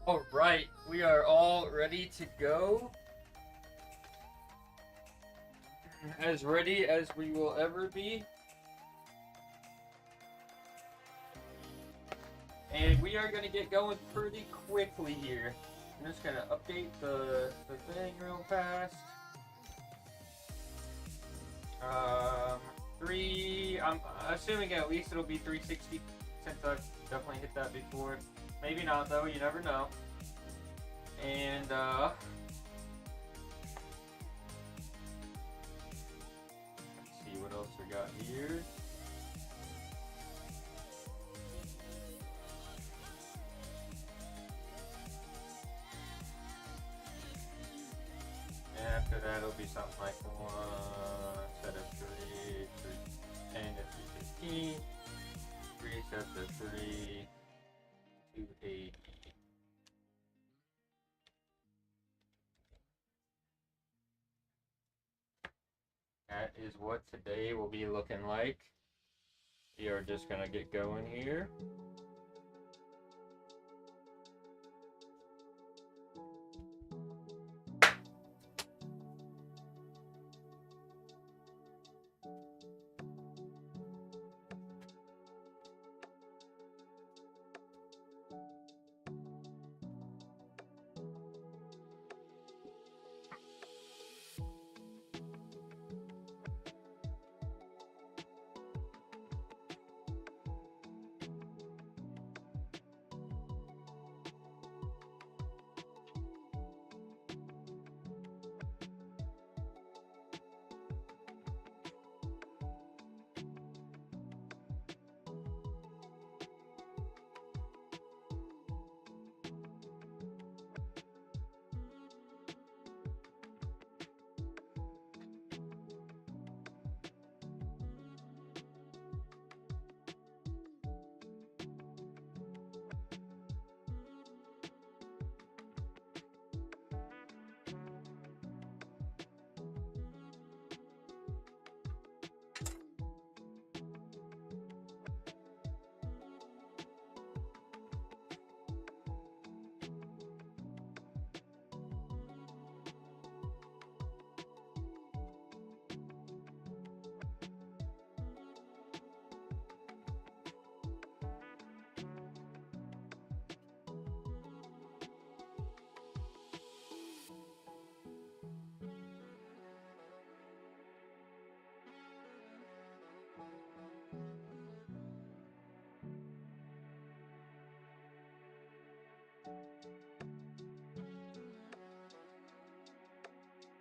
Alright, we are all ready to go. As ready as we will ever be. And we are going to get going pretty quickly here. I'm just going to update the thing real fast. I'm assuming at least it'll be 360 since I've definitely hit that before. Maybe not though, you never know. And let's see what else we got here. After that, it'll be something like 1 set of 3, 10 to 315, 3 sets of 3, 280. That is what today will be looking like. We are just gonna get going here.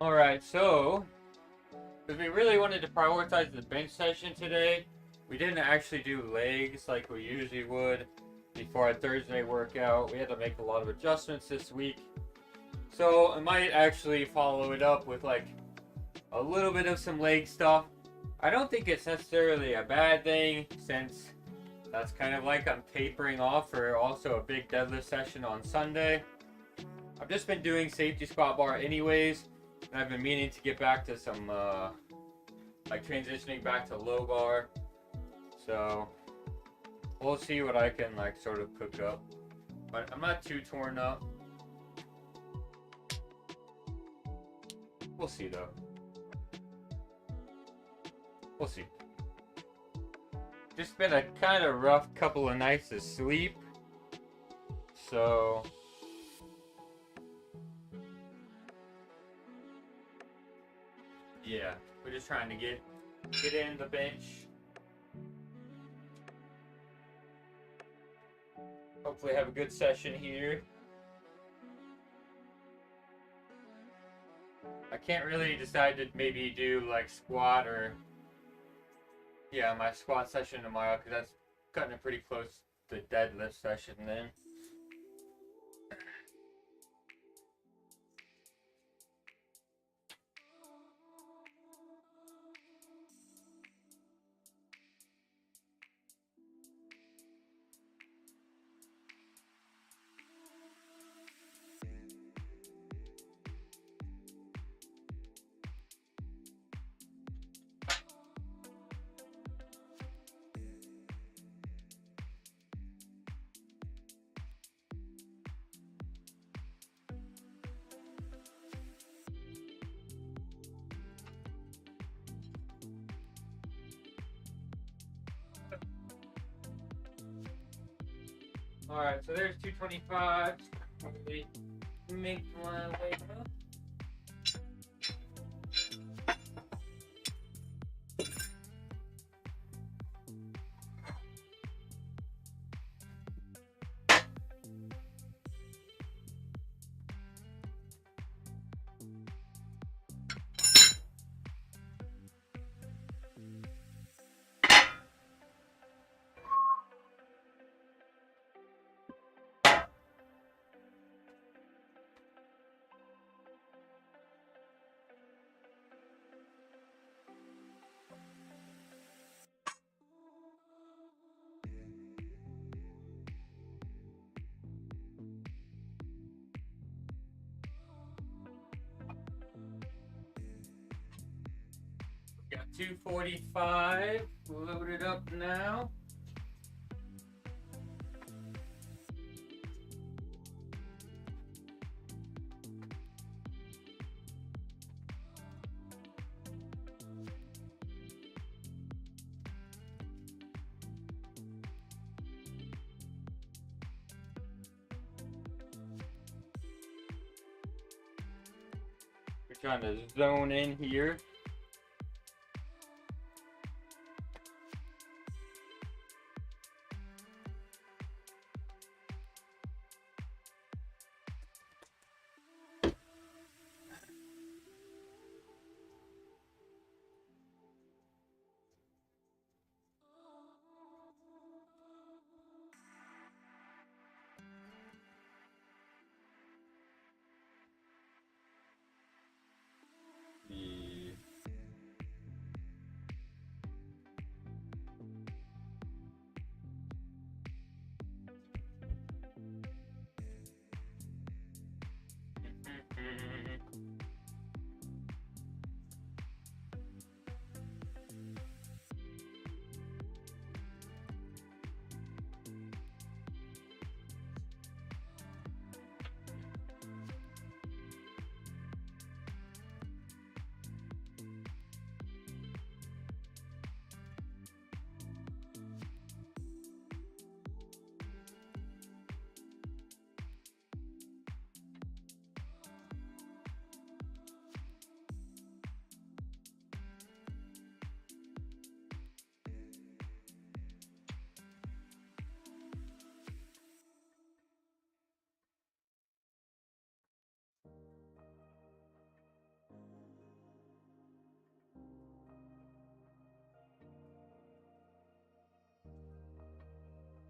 Alright, so, because we really wanted to prioritize the bench session today, we didn't actually do legs like we usually would before our Thursday workout. We had to make a lot of adjustments this week. So, I might actually follow it up with like a little bit of some leg stuff. I don't think it's necessarily a bad thing since that's kind of like I'm tapering off for also a big deadlift session on Sunday. I've just been doing safety squat bar anyways. And I've been meaning to get back to some, like transitioning back to low bar. So, we'll see what I can like sort of cook up. But I'm not too torn up. We'll see though. We'll see. Just been a kind of rough couple of nights of sleep. So... yeah, we're just trying to get in the bench. Hopefully have a good session here. I can't really decide to maybe do like squat or yeah, my squat session tomorrow because that's cutting it pretty close to deadlift session then. Alright, so there's 225. Probably make my way up. Got 245 loaded up now. We're trying to zone in here.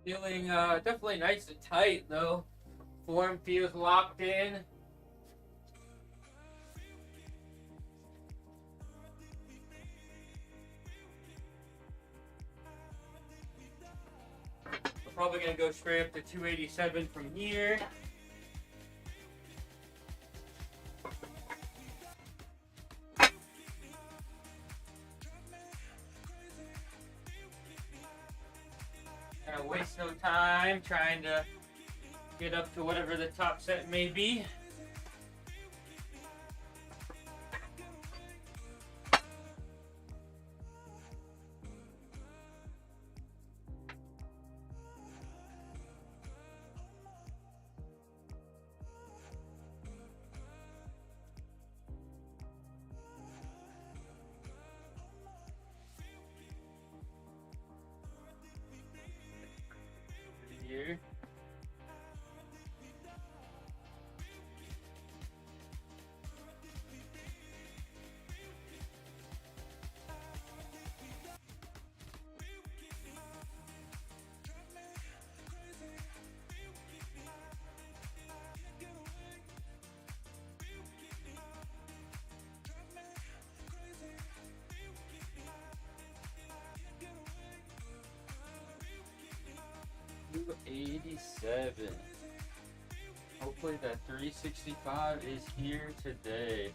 Feeling definitely nice and tight though. Form feels locked in. We're probably gonna go straight up to 287 from here. Gonna waste no time trying to get up to whatever the top set may be. Here. $287. Hopefully that 365 is here today.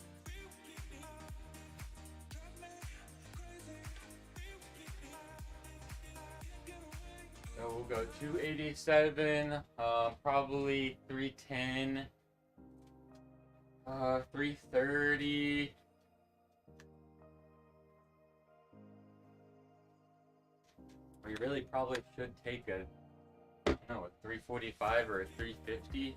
So we'll go 287, probably 310, 330. We really probably should take a I don't know, a 345 or a 350.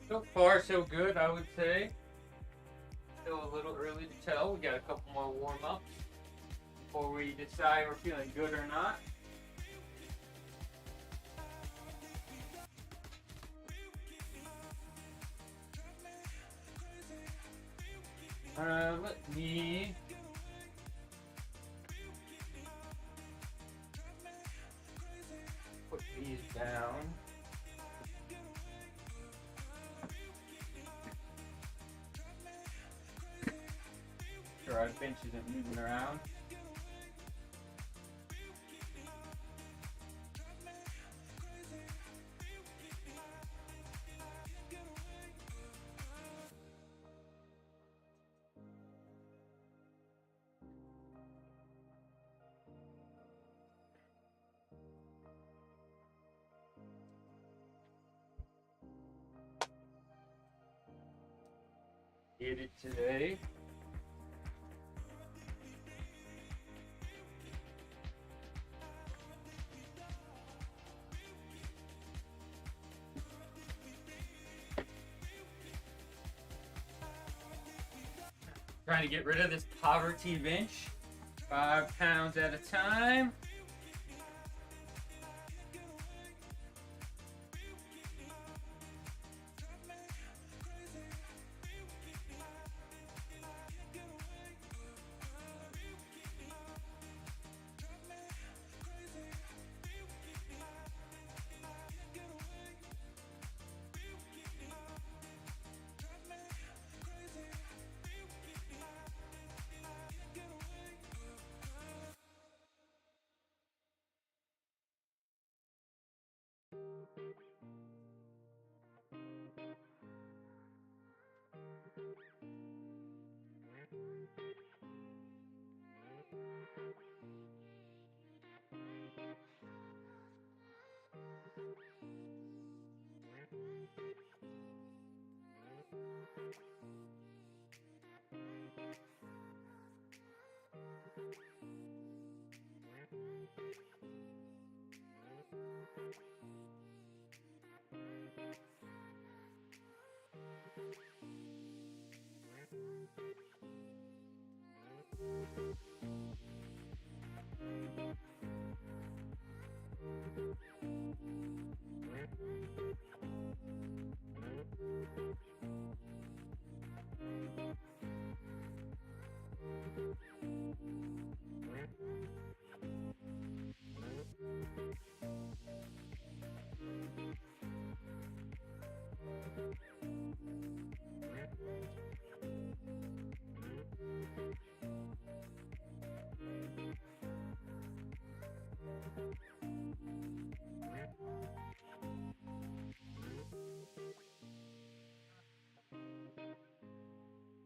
So far, so good, I would say. Still a little early to tell. We got a couple more warm-ups before we decide we're feeling good or not. Let me put these down. Sure, our bench isn't moving around. Did it today. Trying to get rid of this poverty bench. 5 pounds at a time.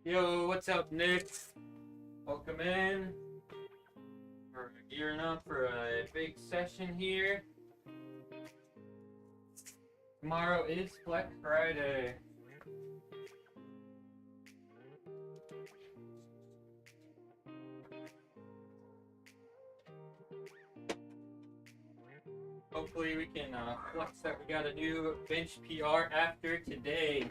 Yo, what's up, Nick? Welcome in. We're gearing up for a big session here. Tomorrow is Black Friday. Hopefully we can flex that we got a new bench PR after today.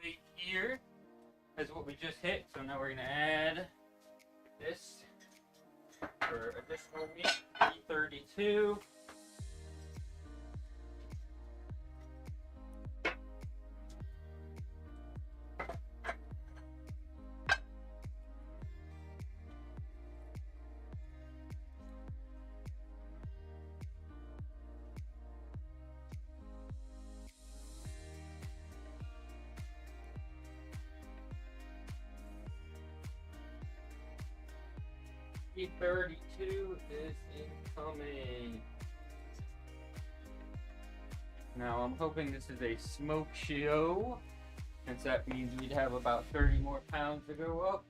Weight here is what we just hit, so now we're gonna add this for additional weight, E32. E32 is incoming. Now I'm hoping this is a smoke show, since that means we'd have about 30 more pounds to go up.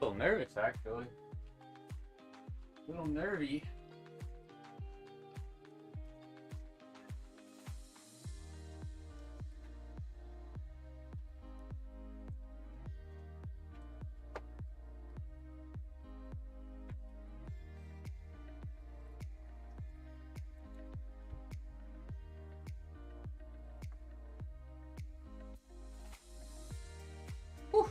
A little nervous, actually. A little nervy. Whew.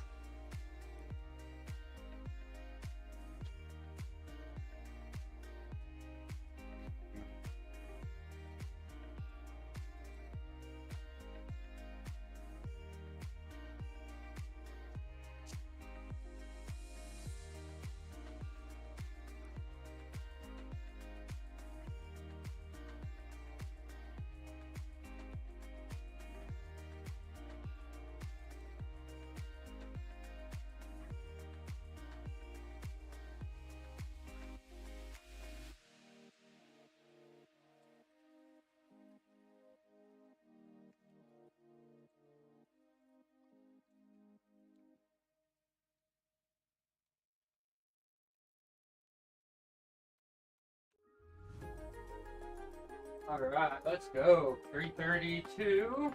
All right, let's go. 332.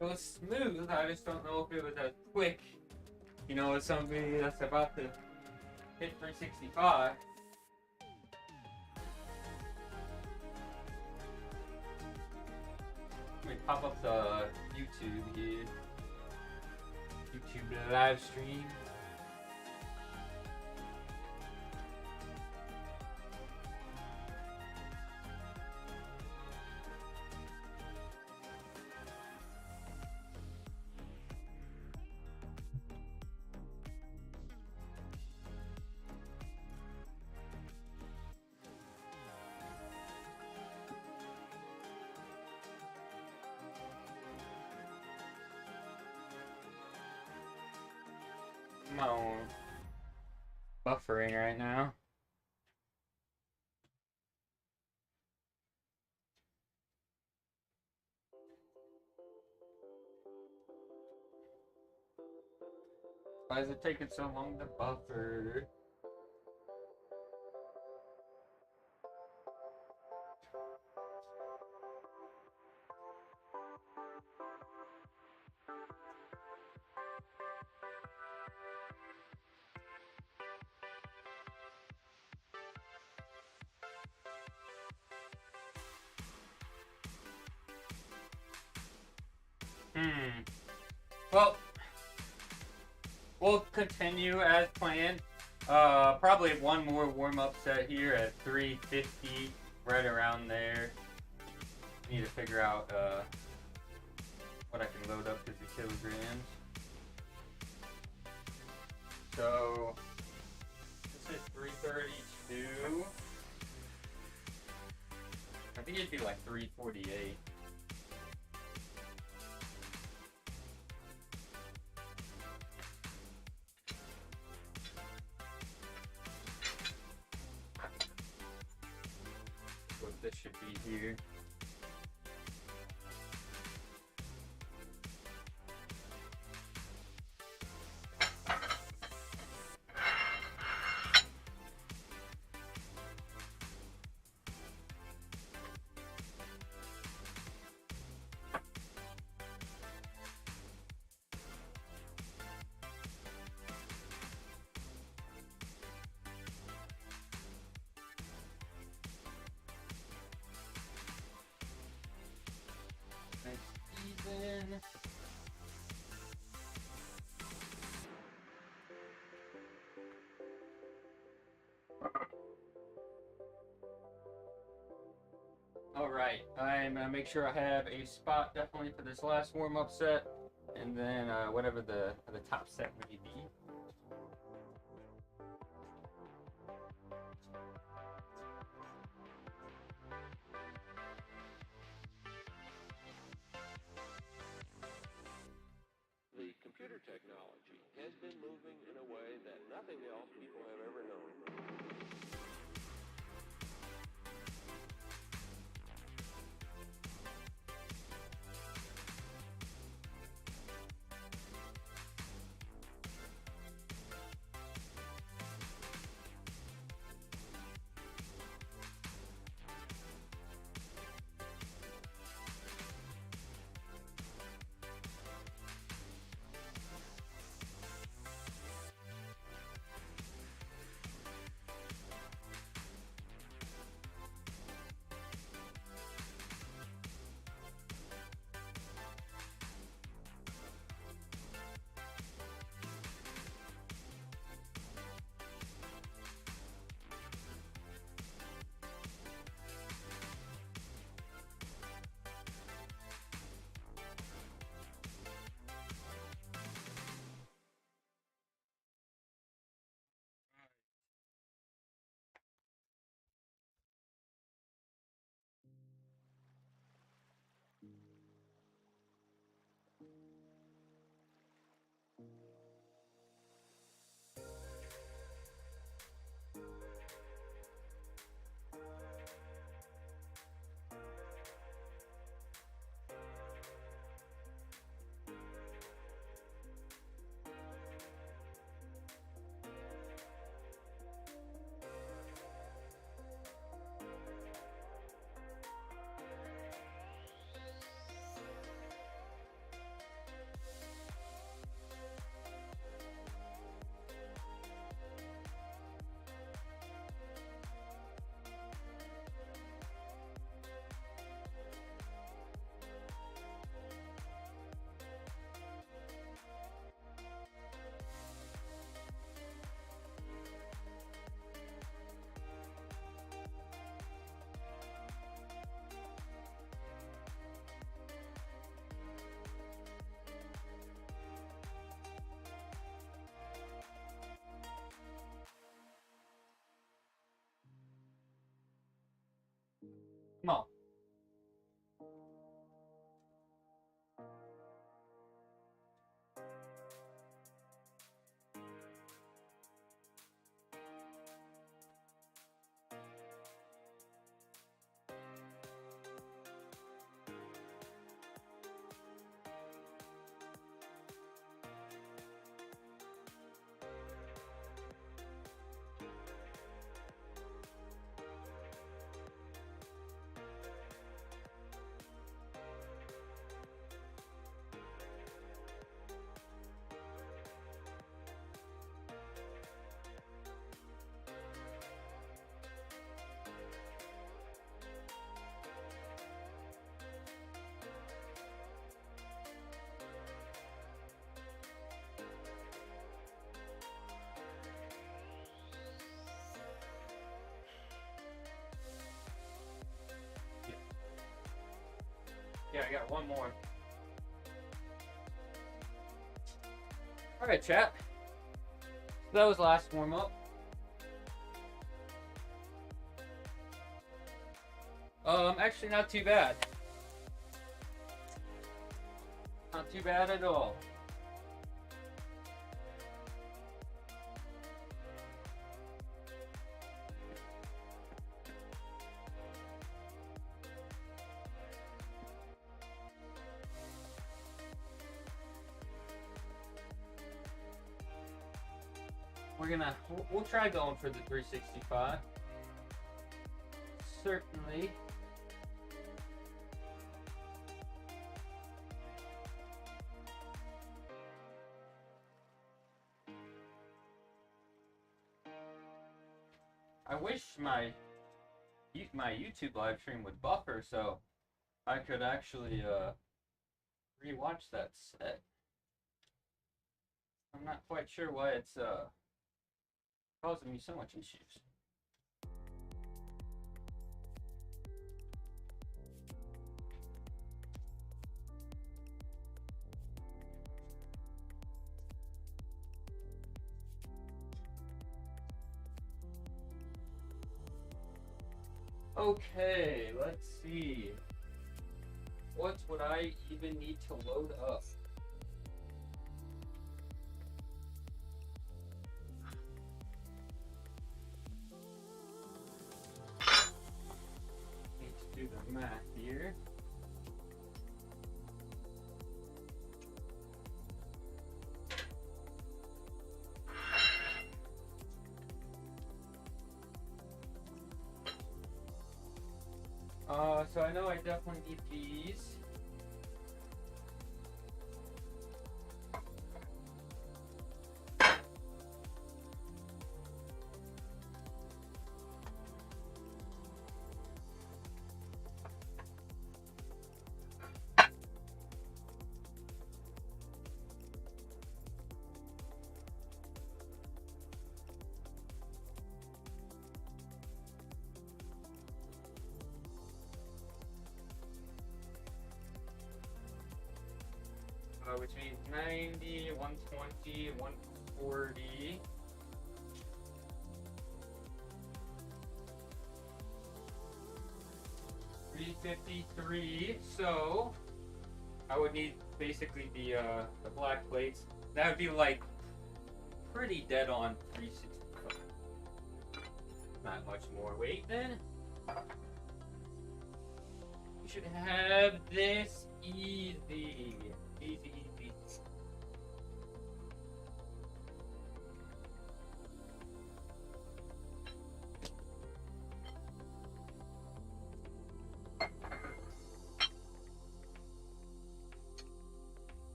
It was smooth. I just don't know if it was as quick. You know, as somebody that's about to hit 365. Let me pop up the YouTube here. YouTube live stream. My own buffering right now. Why is it taking so long to buffer? Well, we'll continue as planned. Probably one more warm-up set here at 350, right around there. Need to figure out what I can load up to the kilograms. So this is 332. I think it'd be like 348. What this should be here. Even. Alright, I'm gonna make sure I have a spot definitely for this last warm-up set, and then whatever the top set may be. The computer technology has been moving in a way that nothing else people have ever known. Come on. Yeah, I got one more. Alright, chat. So that was the last warm up. Actually not too bad. Not too bad at all. We'll try going for the 365. Certainly. I wish my YouTube live stream would buffer so I could actually rewatch that set. I'm not quite sure why it's causing me so much issues. Okay, let's see. What would I even need to load up? Need to do the math here. So I know I definitely need these. Which means 90, 120, 140. $353. So I would need basically the black plates. That would be like pretty dead on 365. Not much more weight then. You should have this easy. Easy.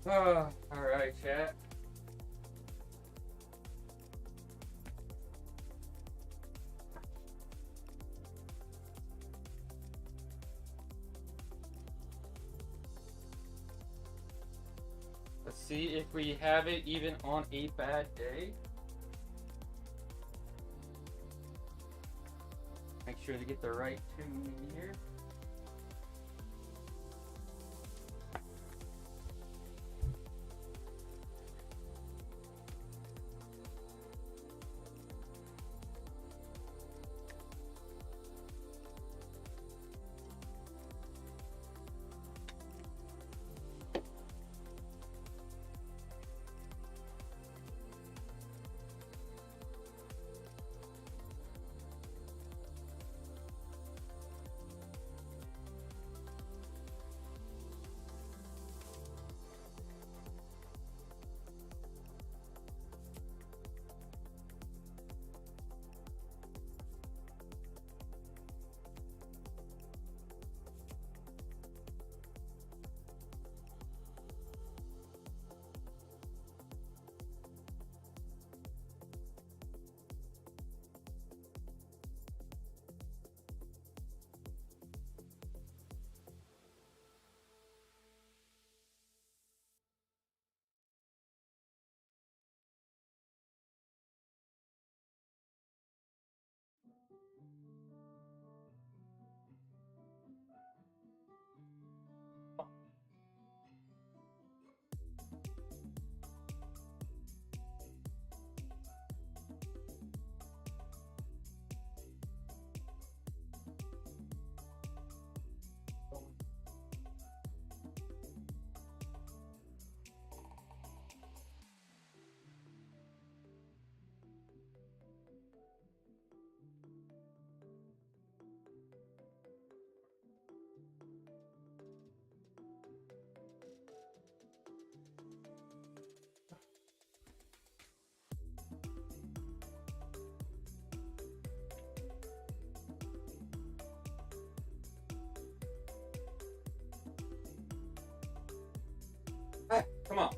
Oh, alright, chat. see if we have it even on a bad day. Make sure to get the right tune here. Hey, come on.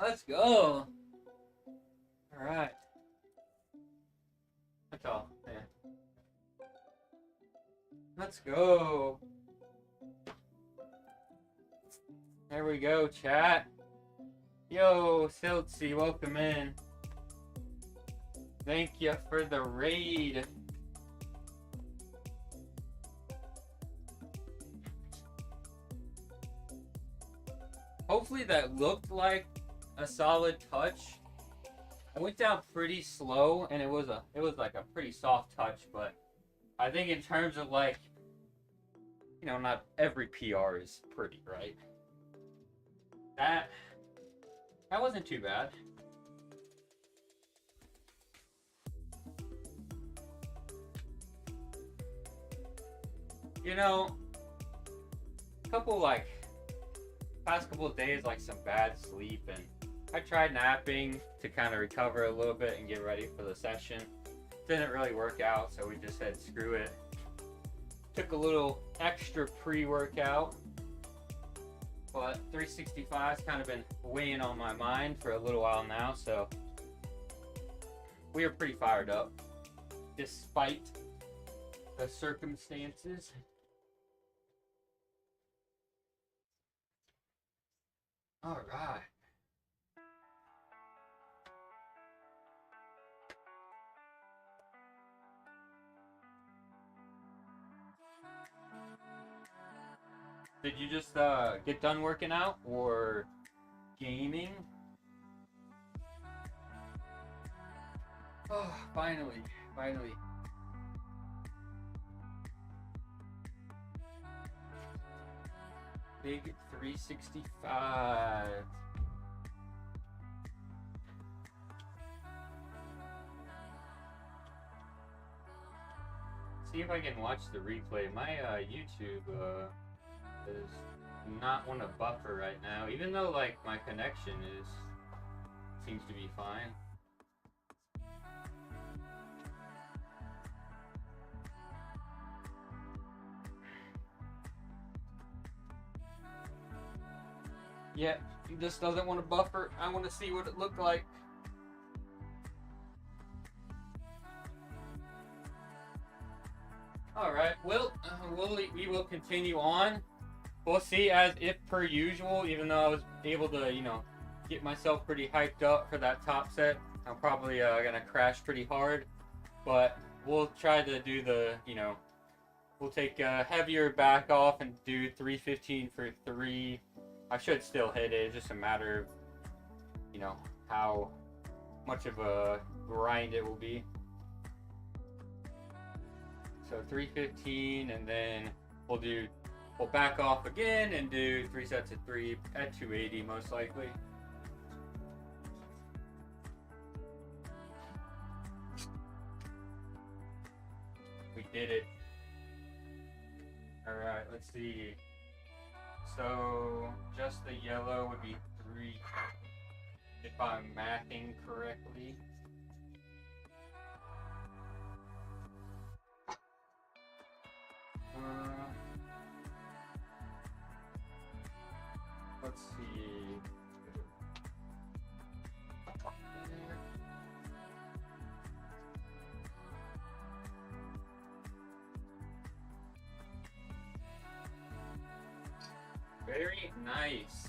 Let's go. All right. That's all. Yeah. Let's go. There we go, chat. Yo, Siltsy, welcome in. Thank you for the raid. Hopefully that looked like a solid touch. I went down pretty slow and it was like a pretty soft touch, but I think in terms of like, you know, not every PR is pretty, right? That wasn't too bad. You know, past couple of days, like some bad sleep, and I tried napping to kind of recover a little bit and get ready for the session. Didn't really work out, so we just said screw it. Took a little extra pre-workout, but 365's kind of been weighing on my mind for a little while now, so we are pretty fired up despite the circumstances. All right. Did you just get done working out or gaming? Oh, finally. Big 365. See if I can watch the replay. My YouTube is not want to buffer right now, even though like my connection seems to be fine. Yeah, he just doesn't want to buffer. I want to see what it looked like. Alright, well, we will continue on. We'll see as if per usual, even though I was able to, get myself pretty hyped up for that top set. I'm probably going to crash pretty hard, but we'll try to do the, we'll take a heavier back off and do 315 for 3. I should still hit it, it's just a matter of, how much of a grind it will be. So 315, and then we'll back off again and do 3 sets of 3 at 280 most likely. We did it. Alright, let's see. So just the yellow would be 3 if I'm mathing correctly. Let's see. Very nice.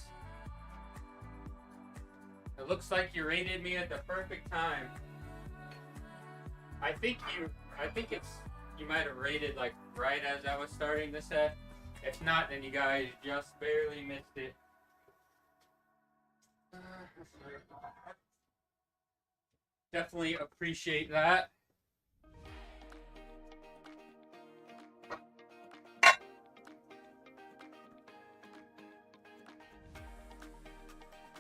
It looks like you rated me at the perfect time. I think you might have rated like right as I was starting the set. If not, then you guys just barely missed it. Definitely appreciate that.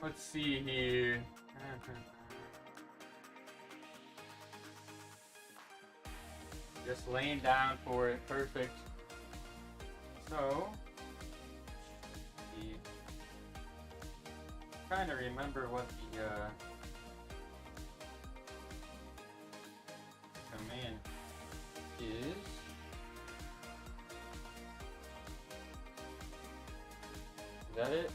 Let's see here. Just laying down for it. Perfect. So, trying to remember what the command is. Is that it?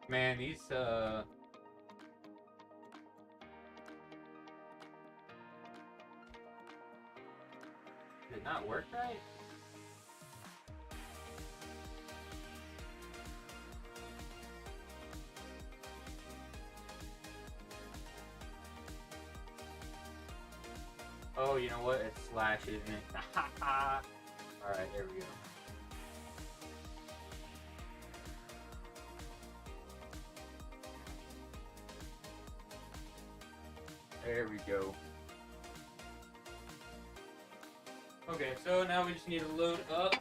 Man, these did not work right? Oh, you know what? It's slash, isn't it? Alright, there we go. There we go. Okay, so now we just need to load up.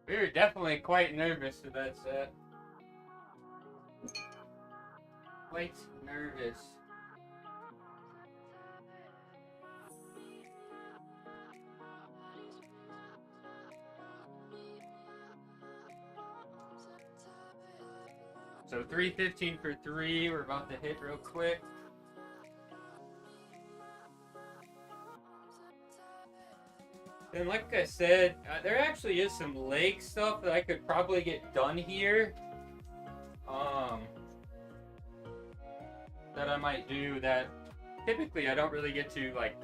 We were definitely quite nervous for that set. Quite nervous. So 315 for 3, we're about to hit real quick. And like I said, there actually is some leg stuff that I could probably get done here. That I might do that typically I don't really get to, like,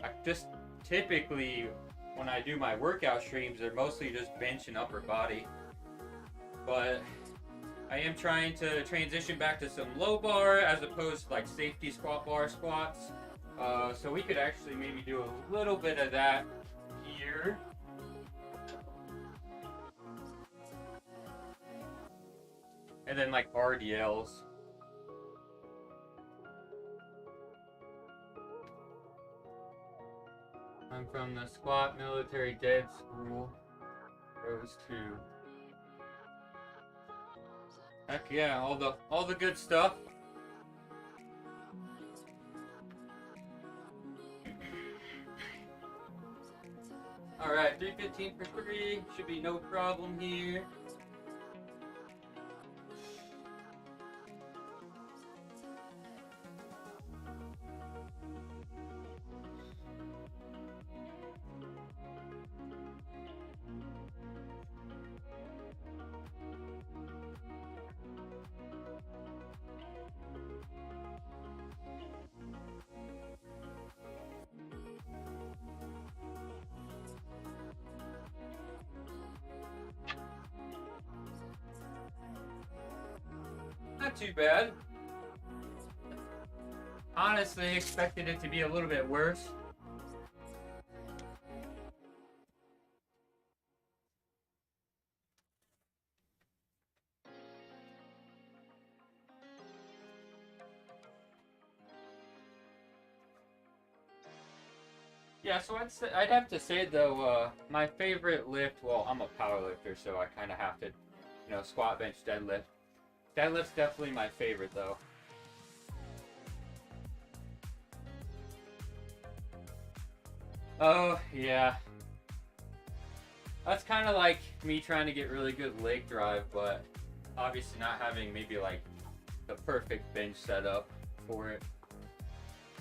I just typically when I do my workout streams, they're mostly just bench and upper body. But I am trying to transition back to some low bar as opposed to like safety squat bar squats. So we could actually maybe do a little bit of that here. And then like RDLs. I'm from the Squat Military Dead School. Rose 2. Heck yeah, all the good stuff. Alright, 315 for 3. Should be no problem here. Not too bad. Honestly, expected it to be a little bit worse. Yeah, so I'd have to say though, my favorite lift. Well, I'm a power lifter, so I kind of have to, squat, bench, deadlift. Deadlift's definitely my favorite though. Oh yeah, that's kind of like me trying to get really good leg drive, but obviously not having maybe like the perfect bench setup for it.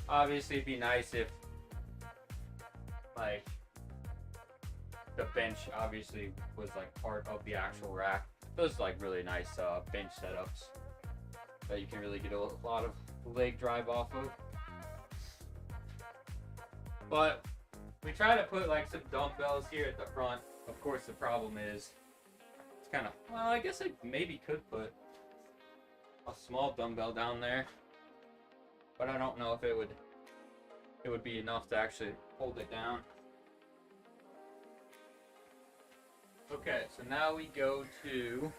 Obviously, it'd be nice if like the bench obviously was like part of the actual rack. Those like really nice bench setups that you can really get a lot of leg drive off of. But we try to put like some dumbbells here at the front. Of course, the problem is it's kind of, well, I guess I maybe could put a small dumbbell down there, but I don't know if it would be enough to actually hold it down. Okay, so now we go to,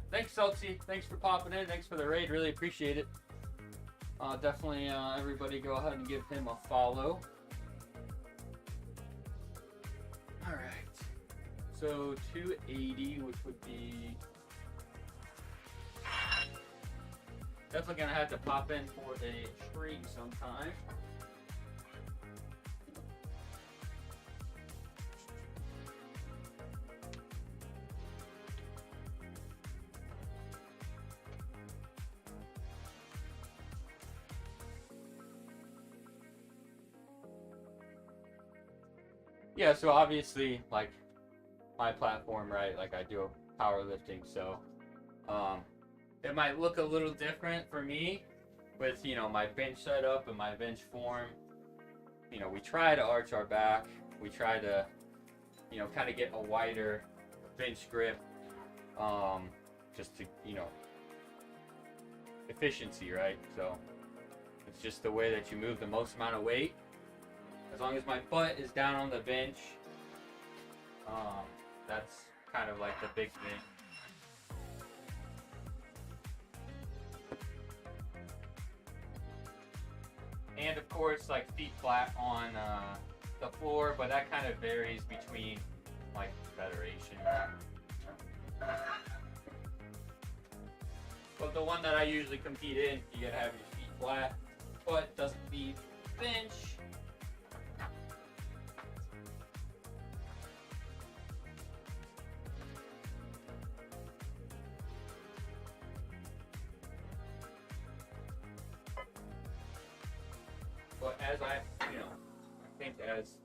thanks Celtsy, thanks for popping in, thanks for the raid, really appreciate it. Definitely everybody go ahead and give him a follow. Alright, so 280, which would be definitely gonna have to pop in for a stream sometime. Yeah, so obviously, like, my platform, right, like, I do powerlifting, so, it might look a little different for me with, my bench setup and my bench form. We try to arch our back, we try to, kind of get a wider bench grip, just to, efficiency, right, so, it's just the way that you move the most amount of weight. As long as my butt is down on the bench, that's kind of like the big thing. And of course, like feet flat on the floor, but that kind of varies between like federation. But the one that I usually compete in, you gotta have your feet flat, butt doesn't leave bench. But as I think as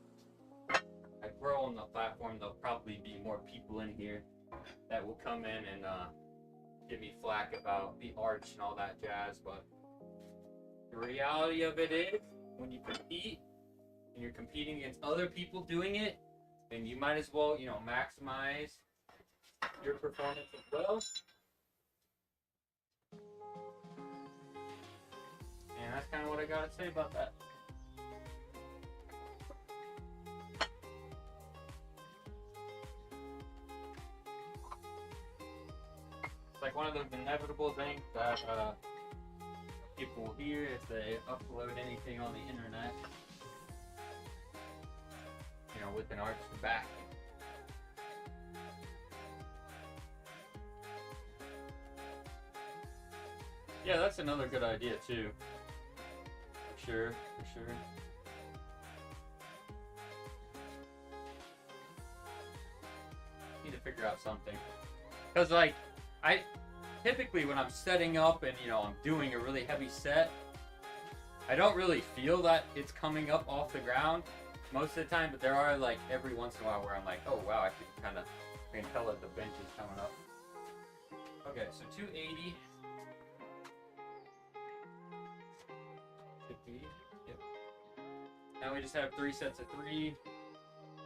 I grow on the platform, there'll probably be more people in here that will come in and give me flack about the arch and all that jazz. But the reality of it is, when you compete and you're competing against other people doing it, then you might as well, maximize your performance as well. And that's kind of what I gotta say about that. It's like one of those inevitable things that people will hear if they upload anything on the internet, with an arch to back. Yeah, that's another good idea too. For sure. figure out something. Because, like, I typically when I'm setting up and, you know, I'm doing a really heavy set, I don't really feel that it's coming up off the ground most of the time, but there are, like, every once in a while where I'm like, oh, wow, I can tell that the bench is coming up. Okay, so 280. 50. Yep. Now we just have 3 sets of 3.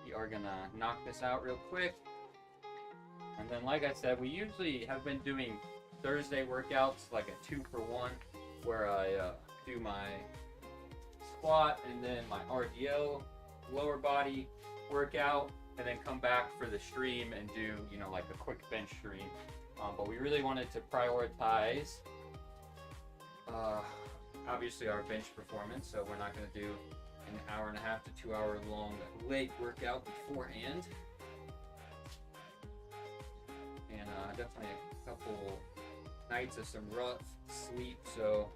We are gonna knock this out real quick. And then, like I said, we usually have been doing Thursday workouts, like a 2-for-1, where I do my squat and then my RDL lower body workout, and then come back for the stream and do, you know, like a quick bench stream. But we really wanted to prioritize, obviously, our bench performance, so we're not going to do an 1.5 to 2 hour long leg workout beforehand. And definitely a couple nights of some rough sleep, so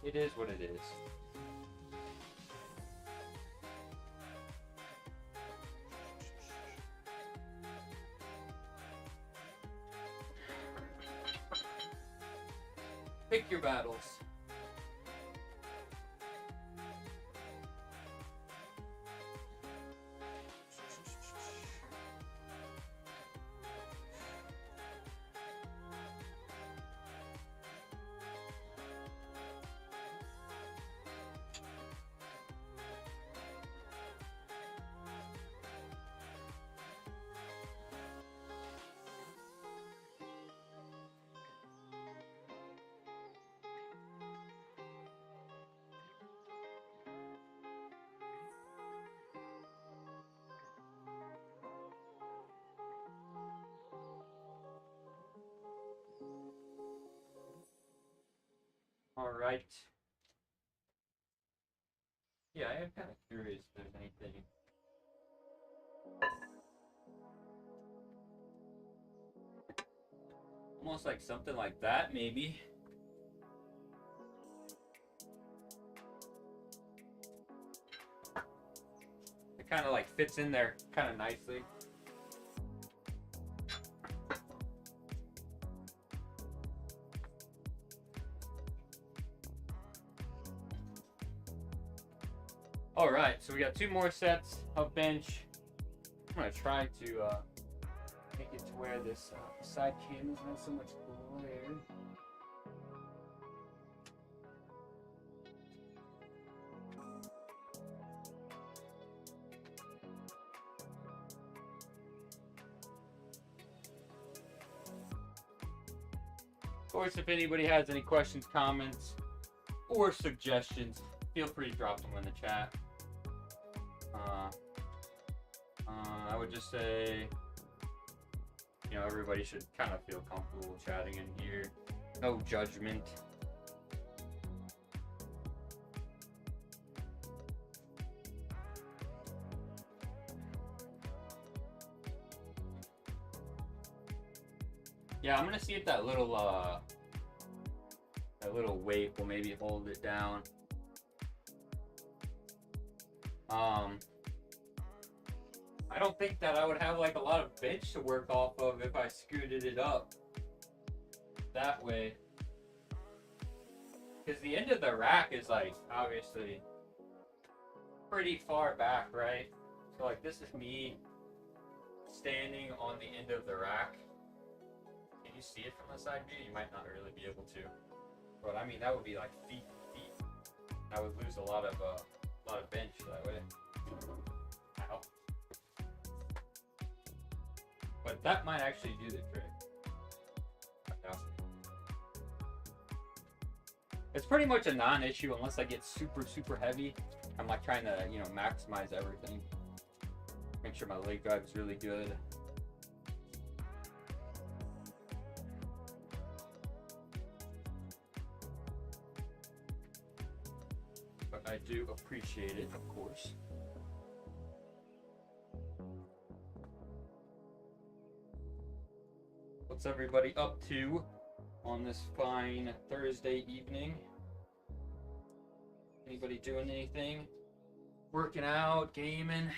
it is what it is. Pick your battles. All right. Yeah, I am kind of curious if there's anything. Almost like something like that, maybe. It kind of like fits in there kind of nicely. All right, so we got 2 more sets of bench. I'm gonna try to make it to where this side cam is not so much glare. Of course, if anybody has any questions, comments, or suggestions, feel free to drop them in the chat. I would just say, you know, everybody should kind of feel comfortable chatting in here. No judgment. Yeah, I'm gonna see if that little weight will maybe hold it down. I don't think that I would have like a lot of bench to work off of if I scooted it up that way. Because the end of the rack is like obviously pretty far back, right? So like this is me standing on the end of the rack. Can you see it from the side view? You might not really be able to. But I mean that would be like feet and feet. I would lose a lot of bench that way. Ow. But that might actually do the trick. Yeah. It's pretty much a non-issue unless I get super heavy. I'm like trying to, you know, maximize everything. Make sure my leg drive is really good. But I do appreciate it, of course. What's everybody up to on this fine Thursday evening? Anybody doing anything? Working out, gaming?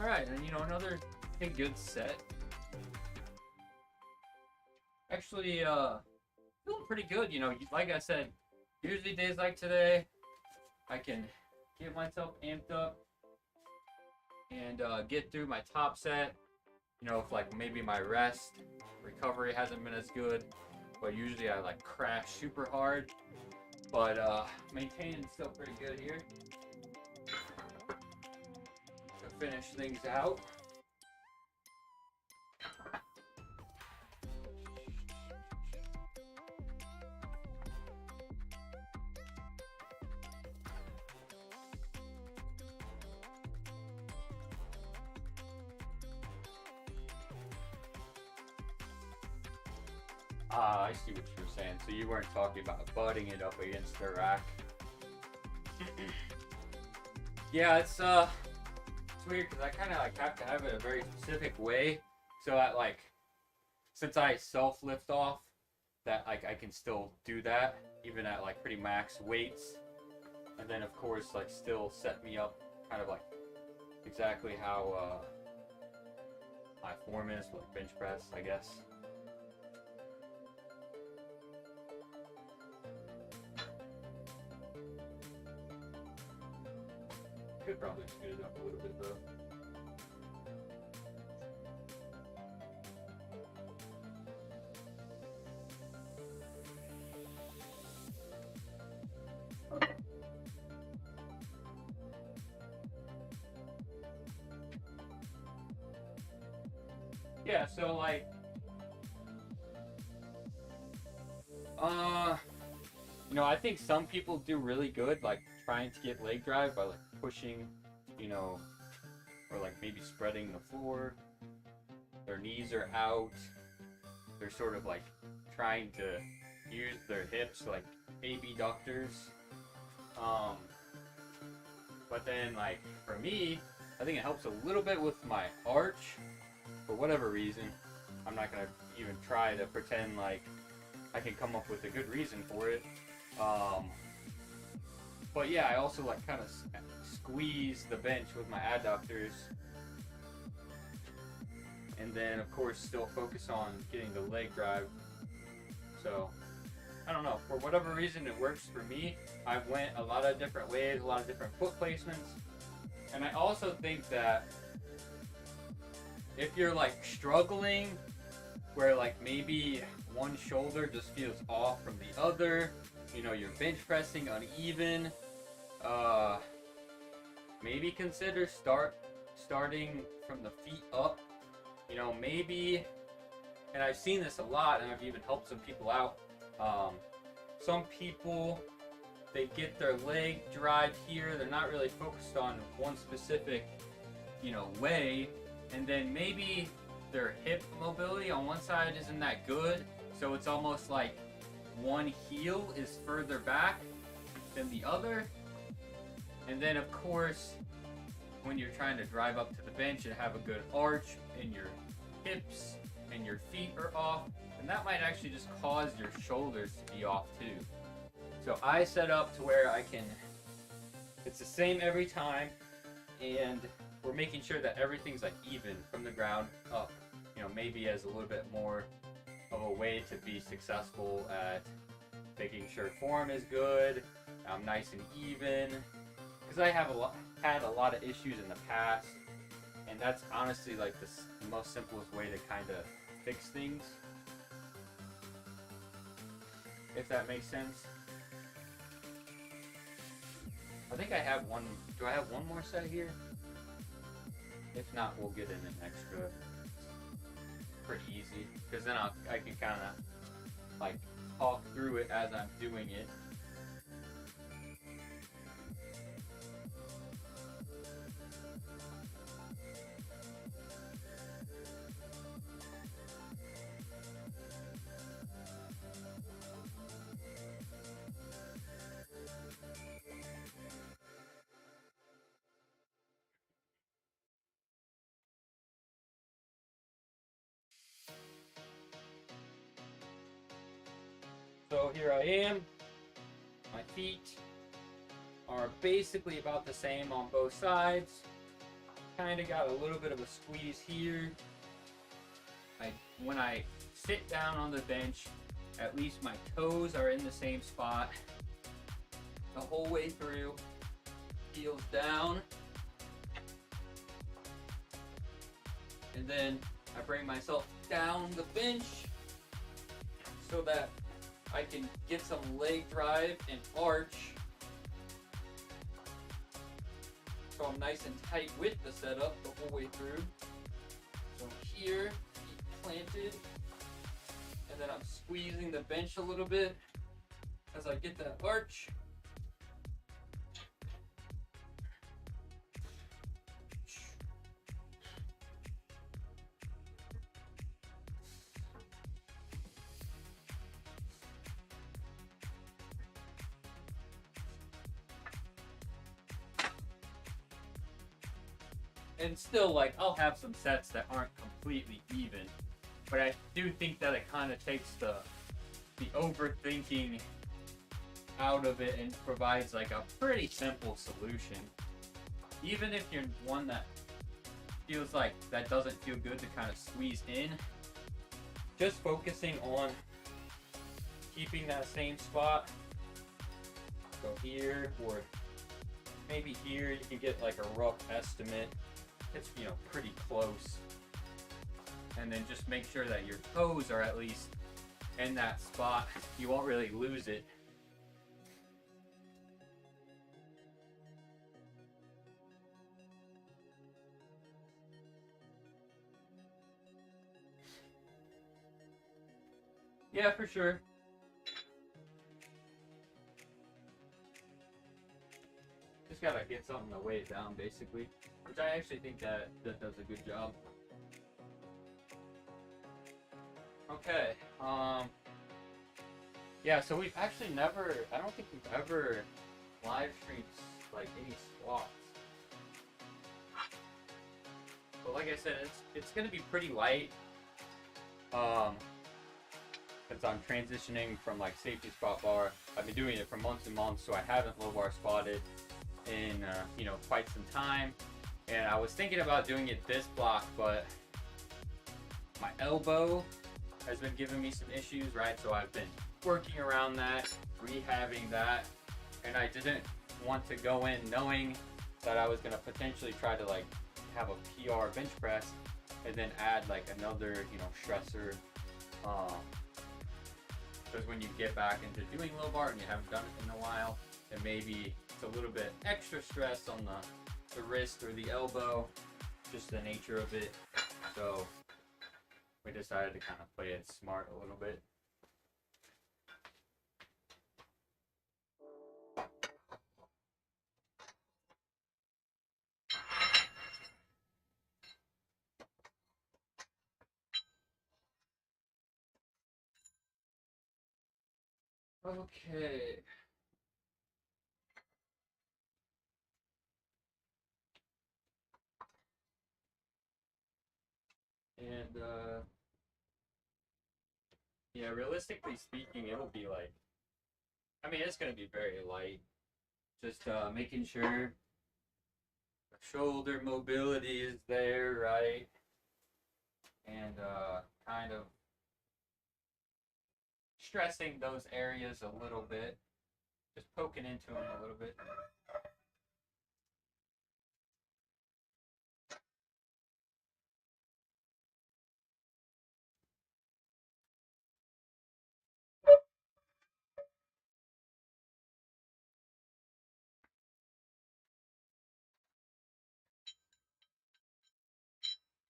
All right, and you know, another good set. Actually, feeling pretty good. You know, like I said, usually days like today, I can get myself amped up and get through my top set. You know, if like maybe my recovery hasn't been as good, but usually I like crash super hard. But maintaining still pretty good here. To finish things out. I see what you're saying. So you weren't talking about butting it up against the rack. Yeah, it's weird because I kind of like have to have it a very specific way. So that like, since I self lift off, that like I can still do that even at like pretty max weights, and then of course like still set me up kind of like exactly how my form is, like bench press, I guess. Could probably speed it up a little bit though. Yeah, so like, you know, I think some people do really good, like trying to get leg drive by like pushing, you know, or like maybe spreading the floor. Their knees are out. They're sort of like trying to use their hips like abductors. But then like for me, I think it helps a little bit with my arch. For whatever reason, I'm not gonna even try to pretend like I can come up with a good reason for it. But yeah, I also like kind of squeeze the bench with my adductors, and then of course still focus on getting the leg drive. So I don't know, for whatever reason it works for me. I went a lot of different ways, a lot of different foot placements, and I also think that if you're like struggling where like maybe one shoulder just feels off from the other, you know, you're bench pressing uneven, maybe consider starting from the feet up. You know, maybe, and I've seen this a lot, and I've even helped some people out. Some people, they get their leg drive here, they're not really focused on one specific, you know, way, and then maybe their hip mobility on one side isn't that good, so it's almost like one heel is further back than the other. And then of course, when you're trying to drive up to the bench and have a good arch and your hips and your feet are off, and that might actually just cause your shoulders to be off too. So I set up to where I can, it's the same every time, and we're making sure that everything's like even from the ground up. You know, maybe as a little bit more of a way to be successful at making sure form is good, nice and even. Because I have had a lot of issues in the past, and that's honestly like the most simplest way to kind of fix things, if that makes sense. I think I have one. Do I have one more set here? If not, we'll get in an extra. Pretty easy, because then I can kind of like talk through it as I'm doing it. So here I am. My feet are basically about the same on both sides. kind of got a little bit of a squeeze here. When I sit down on the bench, at least my toes are in the same spot the whole way through. Heels down. And then I bring myself down the bench so that I can get some leg drive and arch. So I'm nice and tight with the setup the whole way through. So here, feet planted. And then I'm squeezing the bench a little bit as I get that arch. And still, like, I'll have some sets that aren't completely even, but I do think that it kind of takes the overthinking out of it and provides like a pretty simple solution. Even if you're one that feels like that doesn't feel good to kind of squeeze in, just focusing on keeping that same spot. So here, or maybe here, you can get like a rough estimate. It's, you know, pretty close. And then just make sure that your toes are at least in that spot. You won't really lose it. Yeah, for sure. Just gotta get something to weigh it down, basically. Which I actually think that does a good job. Okay. Yeah, so we've actually never, I don't think we've ever live streamed like any squats. But like I said, it's gonna be pretty light. Since I'm transitioning from like safety squat bar. I've been doing it for months and months, so I haven't low bar squatted in you know, quite some time. And I was thinking about doing it this block, but my elbow has been giving me some issues, right? So I've been working around that, rehabbing that, and I didn't want to go in knowing that I was gonna potentially try to like have a PR bench press and then add like another, you know, stressor. Because when you get back into doing low bar and you haven't done it in a while, then maybe it's a little bit extra stress on the wrist or the elbow, just the nature of it. So we decided to kind of play it smart a little bit. Okay. And yeah, realistically speaking, it'll be like, I mean, it's gonna be very light. Just making sure the shoulder mobility is there, right? And kind of stressing those areas a little bit. Just poking into them a little bit.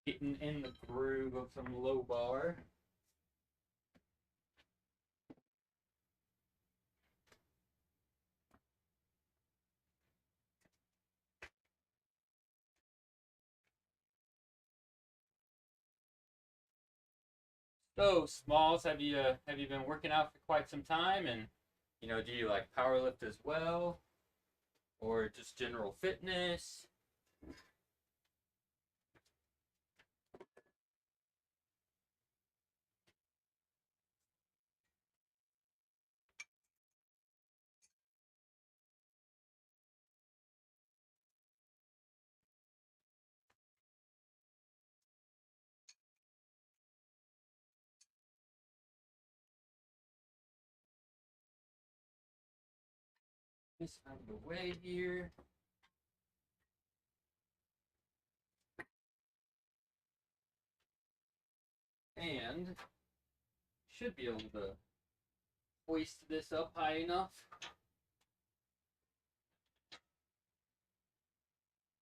Getting in the groove of some low bar. So Smalls, have you been working out for quite some time? And you know, do you like power lift as well, or just general fitness? this out of the way here. And should be able to hoist this up high enough.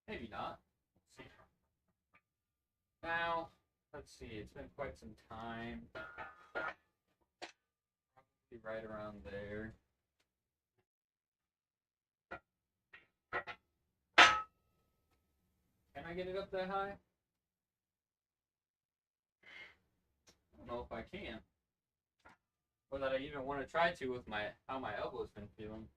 Maybe not. Let's see. Now, let's see, it's been quite some time. Probably right around there. Can I get it up that high? I don't know if I can. Or that I even want to try to with how my elbow's been feeling.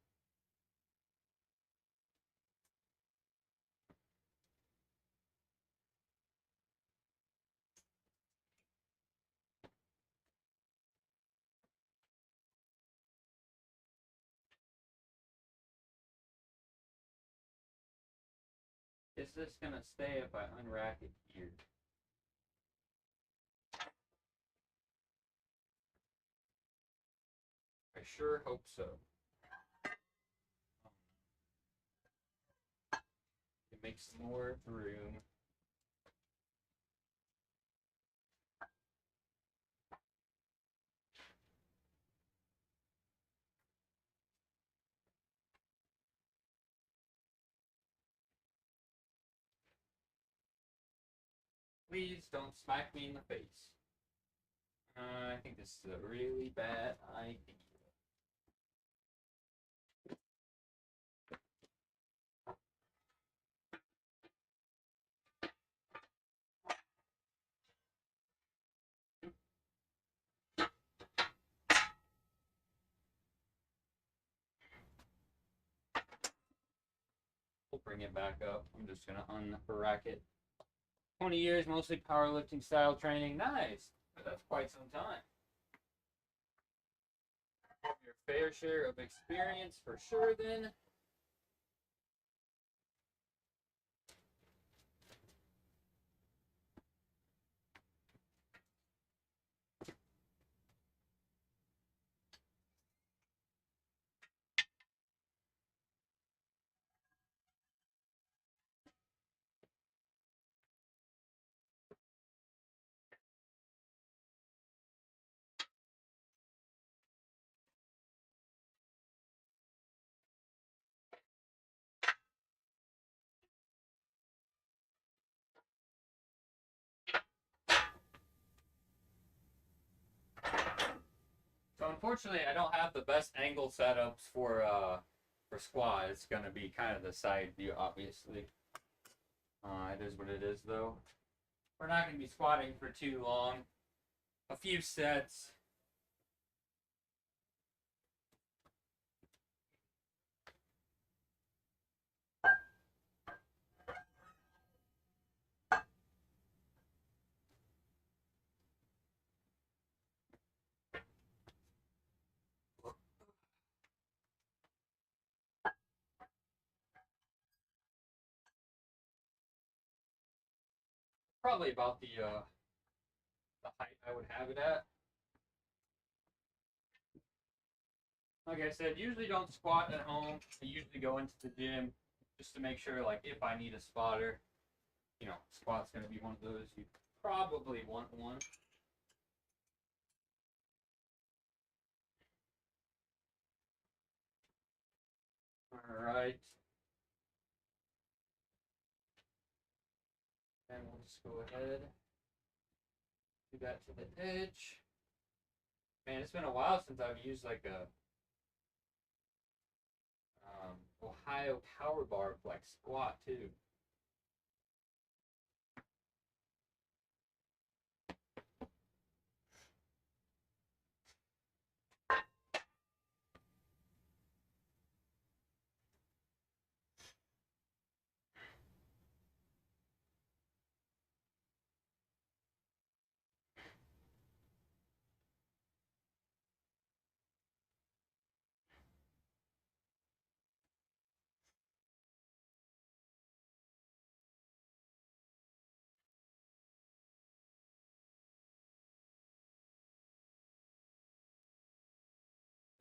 Is this gonna stay if I unrack it here? I sure hope so. It makes more room. Please don't smack me in the face. I think this is a really bad idea. We'll bring it back up. I'm just gonna unrack it. 20 years, mostly powerlifting style training. Nice. But that's quite some time. Your fair share of experience for sure then. So unfortunately, I don't have the best angle setups for squat. It's gonna be kind of the side view, obviously. It is what it is, though. We're not gonna be squatting for too long. A few sets. Probably about the height I would have it at. Like I said, usually don't squat at home. I usually go into the gym just to make sure, like, if I need a spotter, you know, squat's gonna be one of those. You probably want one. All right. And we'll just go ahead, do that to the edge. Man, it's been a while since I've used like a Ohio Power Bar Flex squat too.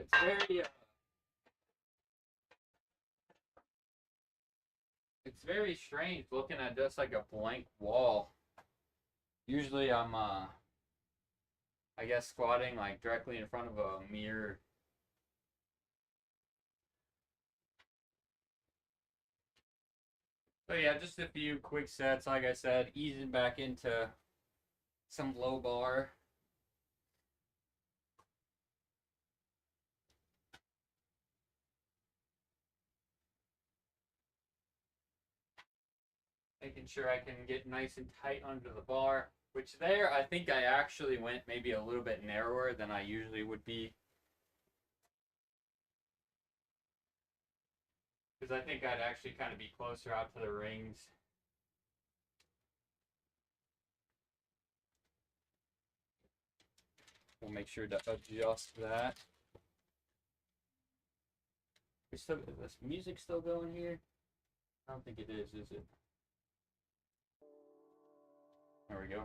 It's very It's very strange looking at just like a blank wall. Usually I'm I guess squatting like directly in front of a mirror. So yeah, just a few quick sets, like I said, easing back into some low bar. Making sure I can get nice and tight under the bar, which there I think I actually went maybe a little bit narrower than I usually would be. Because I think I'd actually kind of be closer out to the rings. We'll make sure to adjust that. Is this music still going here? I don't think it is it? There we go.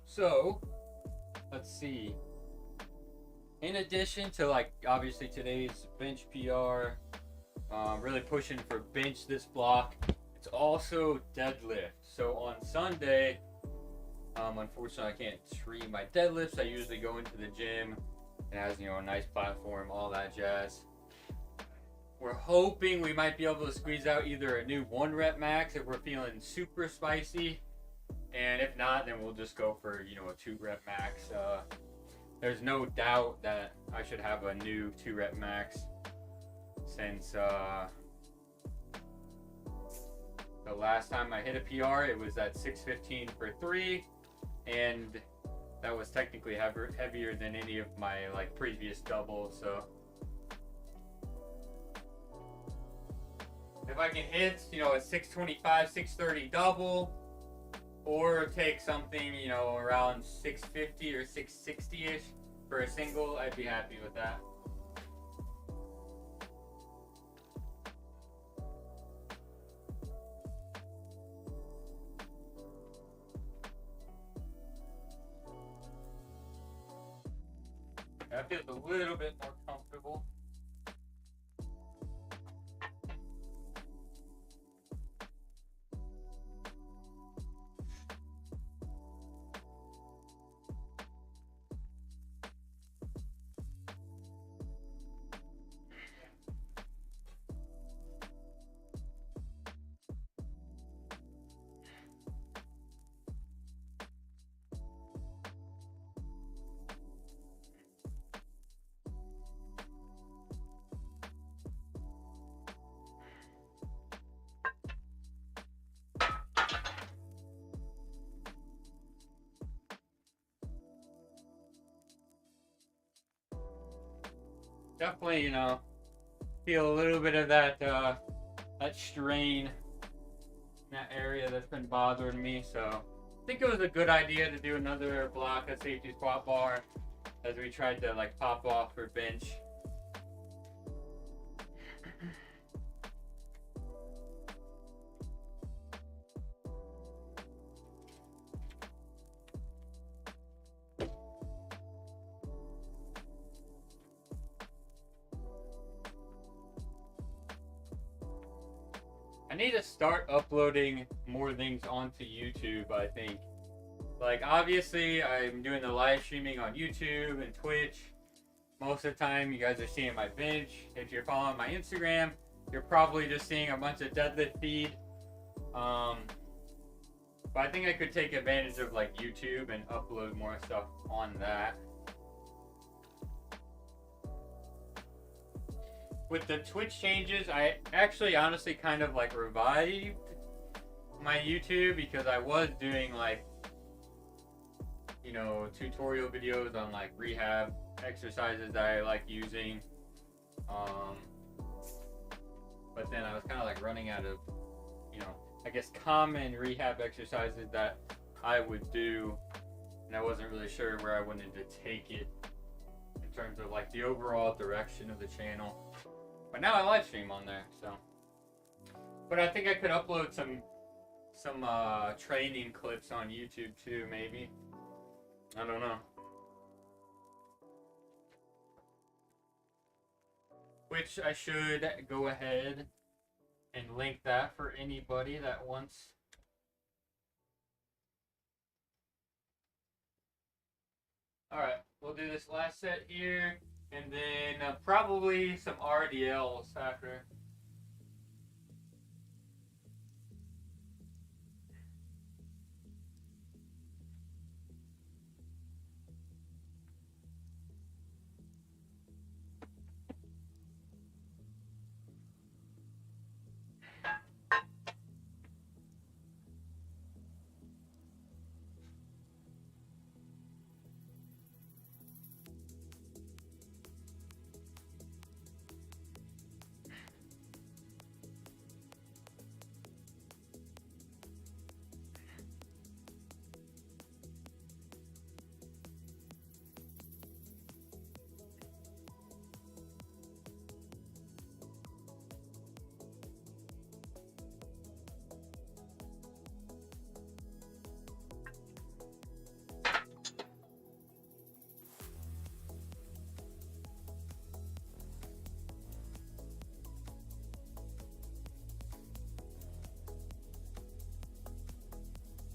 So, let's see. In addition to like obviously today's bench PR, really pushing for bench this block. It's also deadlift. So on Sunday, unfortunately I can't stream my deadlifts. I usually go into the gym and has a nice platform, all that jazz. We're hoping we might be able to squeeze out either a new 1 rep max if we're feeling super spicy, and if not, then we'll just go for a 2 rep max. There's no doubt that I should have a new 2 rep max since the last time I hit a PR, it was at 615 for 3, and that was technically heavier than any of my like previous doubles. So if I can hit a 625, 630 double, or take something around 650 or 660ish for a single, I'd be happy with that. That feels a little bit more comfortable. Definitely, feel a little bit of that strain in that area that's been bothering me. So I think it was a good idea to do another block of safety squat bar as we tried to like pop off for bench. I need to start uploading more things onto YouTube, I think. Like, obviously, I'm doing the live streaming on YouTube and Twitch. Most of the time, you guys are seeing my bench. If you're following my Instagram, you're probably just seeing a bunch of deadlift feed. But I think I could take advantage of, like, YouTube and upload more stuff on that. With the Twitch changes, I actually honestly kind of like revived my YouTube because I was doing like, tutorial videos on like rehab exercises that I like using. But then I was kind of like running out of, I guess common rehab exercises that I would do, and I wasn't really sure where I wanted to take it in terms of like the overall direction of the channel. But now I live stream on there, so. But I think I could upload some training clips on YouTube too, maybe. I don't know. Which I should go ahead and link that for anybody that wants. Alright, we'll do this last set here, and then probably some RDLs after.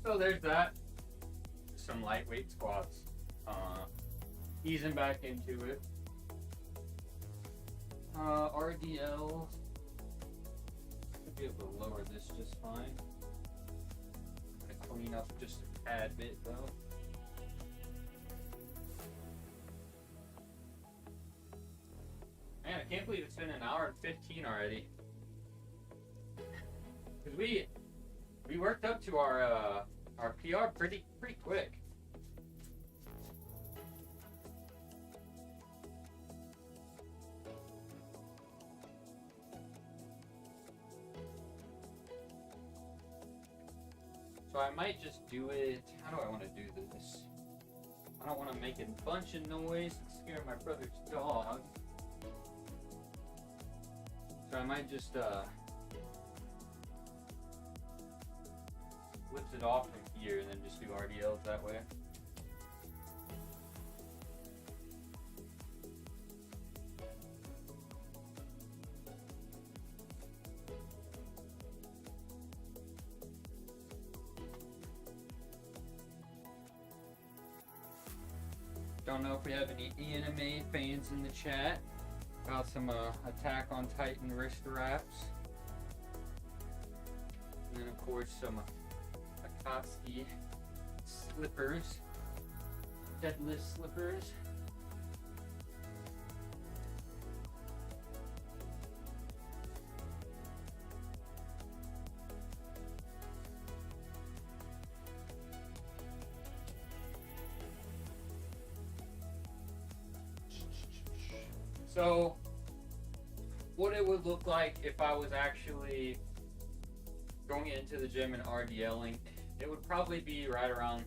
So there's that. Some lightweight squats. Easing back into it. RDL. Should be able to lower this just fine. I'm gonna clean up just a tad bit though. Man, I can't believe it's been an hour and 15 already. Cause we worked up to our PR pretty quick. So I might just do it. How do I want to do this? I don't want to make a bunch of noise and scare my brother's dog. So I might just flips it off from here and then just do RDLs that way. Don't know if we have any anime fans in the chat about some Attack on Titan wrist wraps. And then of course some Akatsuki slippers, deadlift slippers. So, what it would look like if I was actually going into the gym and RDLing, it would probably be right around,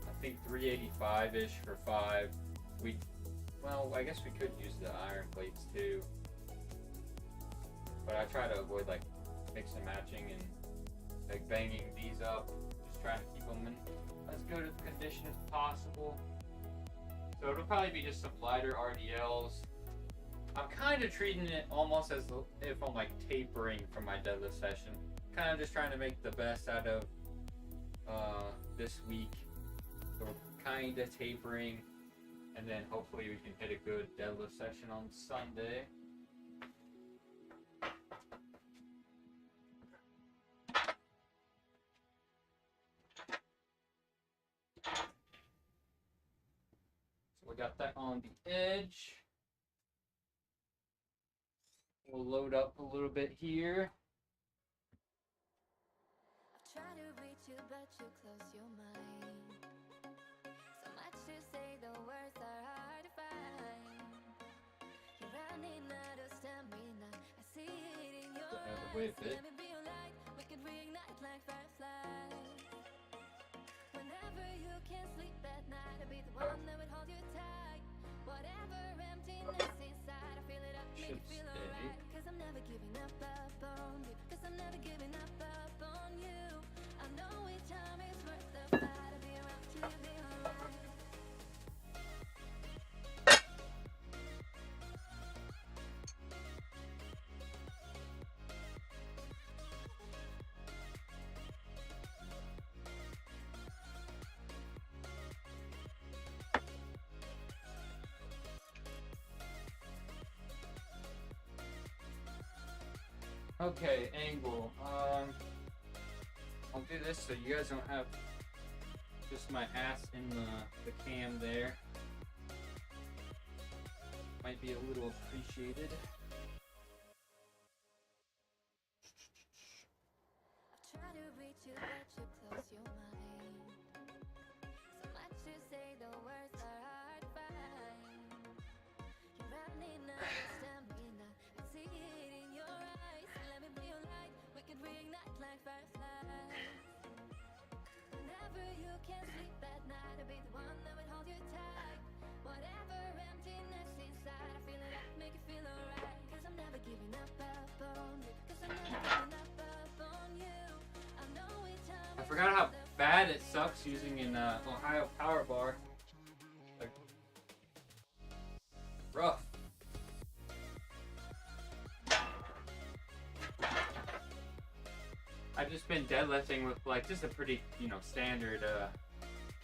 I think 385-ish for 5. Well, I guess we could use the iron plates too. But I try to avoid like mix and matching and like banging these up. Just trying to keep them in as good of condition as possible. So it'll probably be just some lighter RDLs. I'm kind of treating it almost as if I'm like tapering from my deadlift session. Kind of just trying to make the best out of this week. So we're kind of tapering, and then hopefully we can hit a good deadlift session on Sunday. So we got that on the edge. We'll load up a little bit here. Try to reach you, but you close your mind. So much to say, the words are hard to find. You're running out of stamina. I see it in your eyes. Let me be your light. We can reignite like fireflies. Whenever you can't sleep at night, I'll be the one that would hold you tight. Whatever emptiness inside, I feel it up, make you feel alright. 'Cause never giving up on you. Cause I'm never giving up on you. I know each time is worth the fight. I'll be around till you be alright. Okay, angle. I'll do this so you guys don't have just my ass in the cam there. Might be a little appreciated. I've tried to reach you, but you close your mind. So much to say, the words are hard to find. You're running out of stamina. I see it in your eyes. Let me be your light. We can reignite like fireflies. Whenever you can't sleep at night, I'll be the one that would hold you tight. Whatever emptiness inside, I feel it up, make you feel alright. Cause I'm never giving up on you. Cause I'm never giving up on you. I know each time I forgot how bad it sucks using an Ohio power bar. Like, rough. I've just been deadlifting with like just a pretty, standard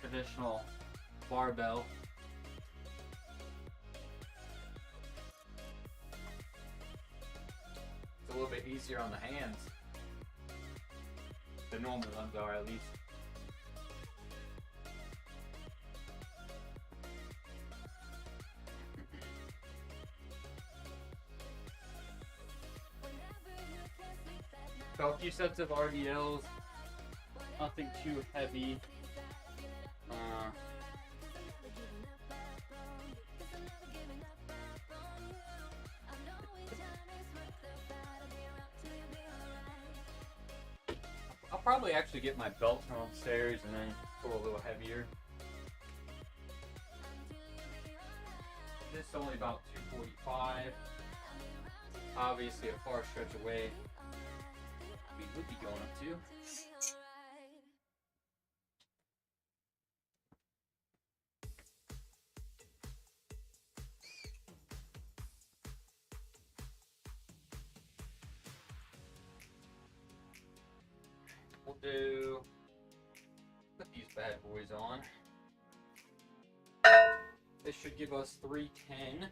traditional barbell. It's a little bit easier on the hands. The normal ones are, at least. So a few sets of RDLs, nothing too heavy. I'll probably actually get my belt from upstairs and then go a little heavier. This is only about 245. Obviously a far stretch away. We would be going up to. We'll put these bad boys on. This should give us 310.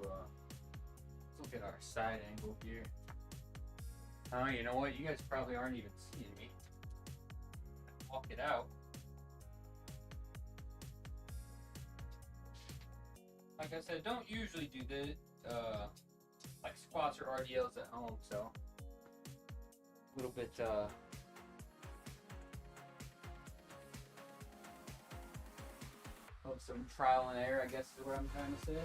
Let's look at our side angle here. Oh, you know what? You guys probably aren't even seeing me. Walk it out. Like I said, don't usually do the like squats or RDLs at home, so a little bit of some trial and error, I guess is what I'm trying to say.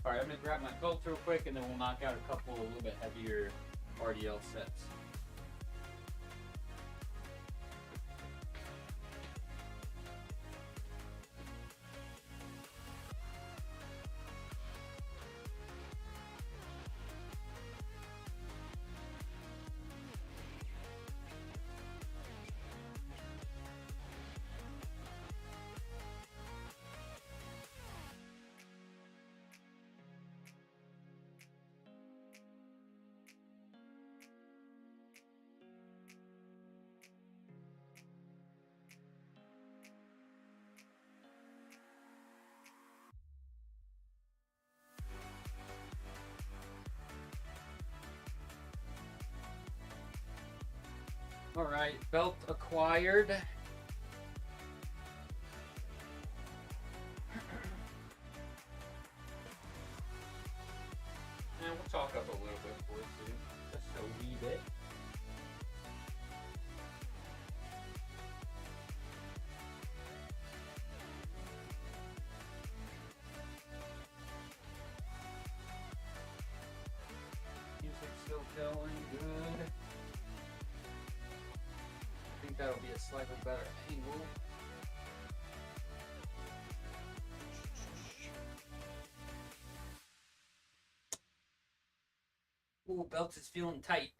Alright, I'm going to grab my belt real quick and then we'll knock out a couple a little bit heavier RDL sets. Alright, belt acquired. going good. I think that'll be a slightly better angle. Ooh, belt is feeling tight.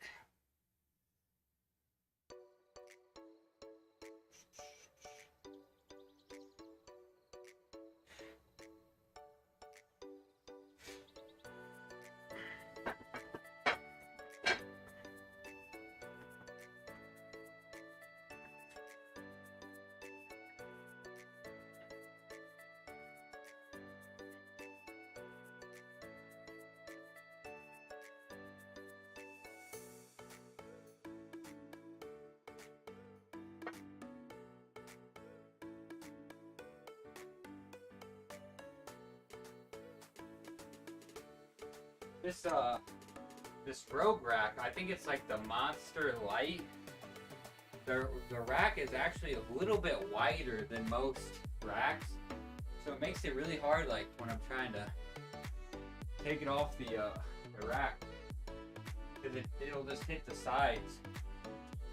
This Rogue rack, I think it's like the Monster Light. The rack is actually a little bit wider than most racks, so it makes it really hard, like when I'm trying to take it off the rack, because it'll just hit the sides.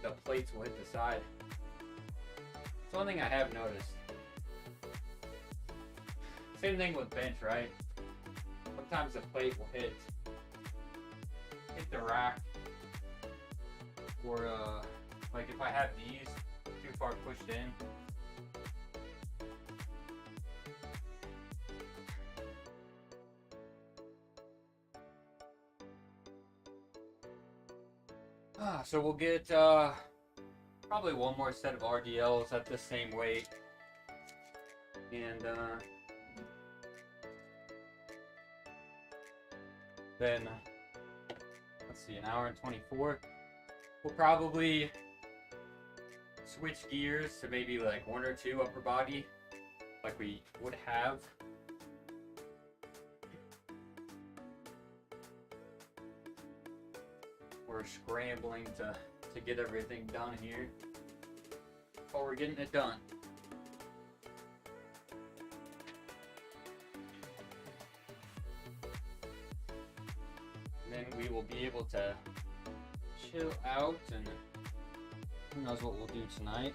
The plates will hit the side. It's one thing I have noticed. Same thing with bench, right? Sometimes the plate will hit the rack, or like if I have these too far pushed in. So we'll get probably one more set of RDLs at the same weight, and then let's see, an hour and 24. We'll probably switch gears to maybe like one or two upper body, like we would have. We're scrambling to get everything done here. Oh, we're getting it done. Then we will be able to chill out, and who knows what we'll do tonight.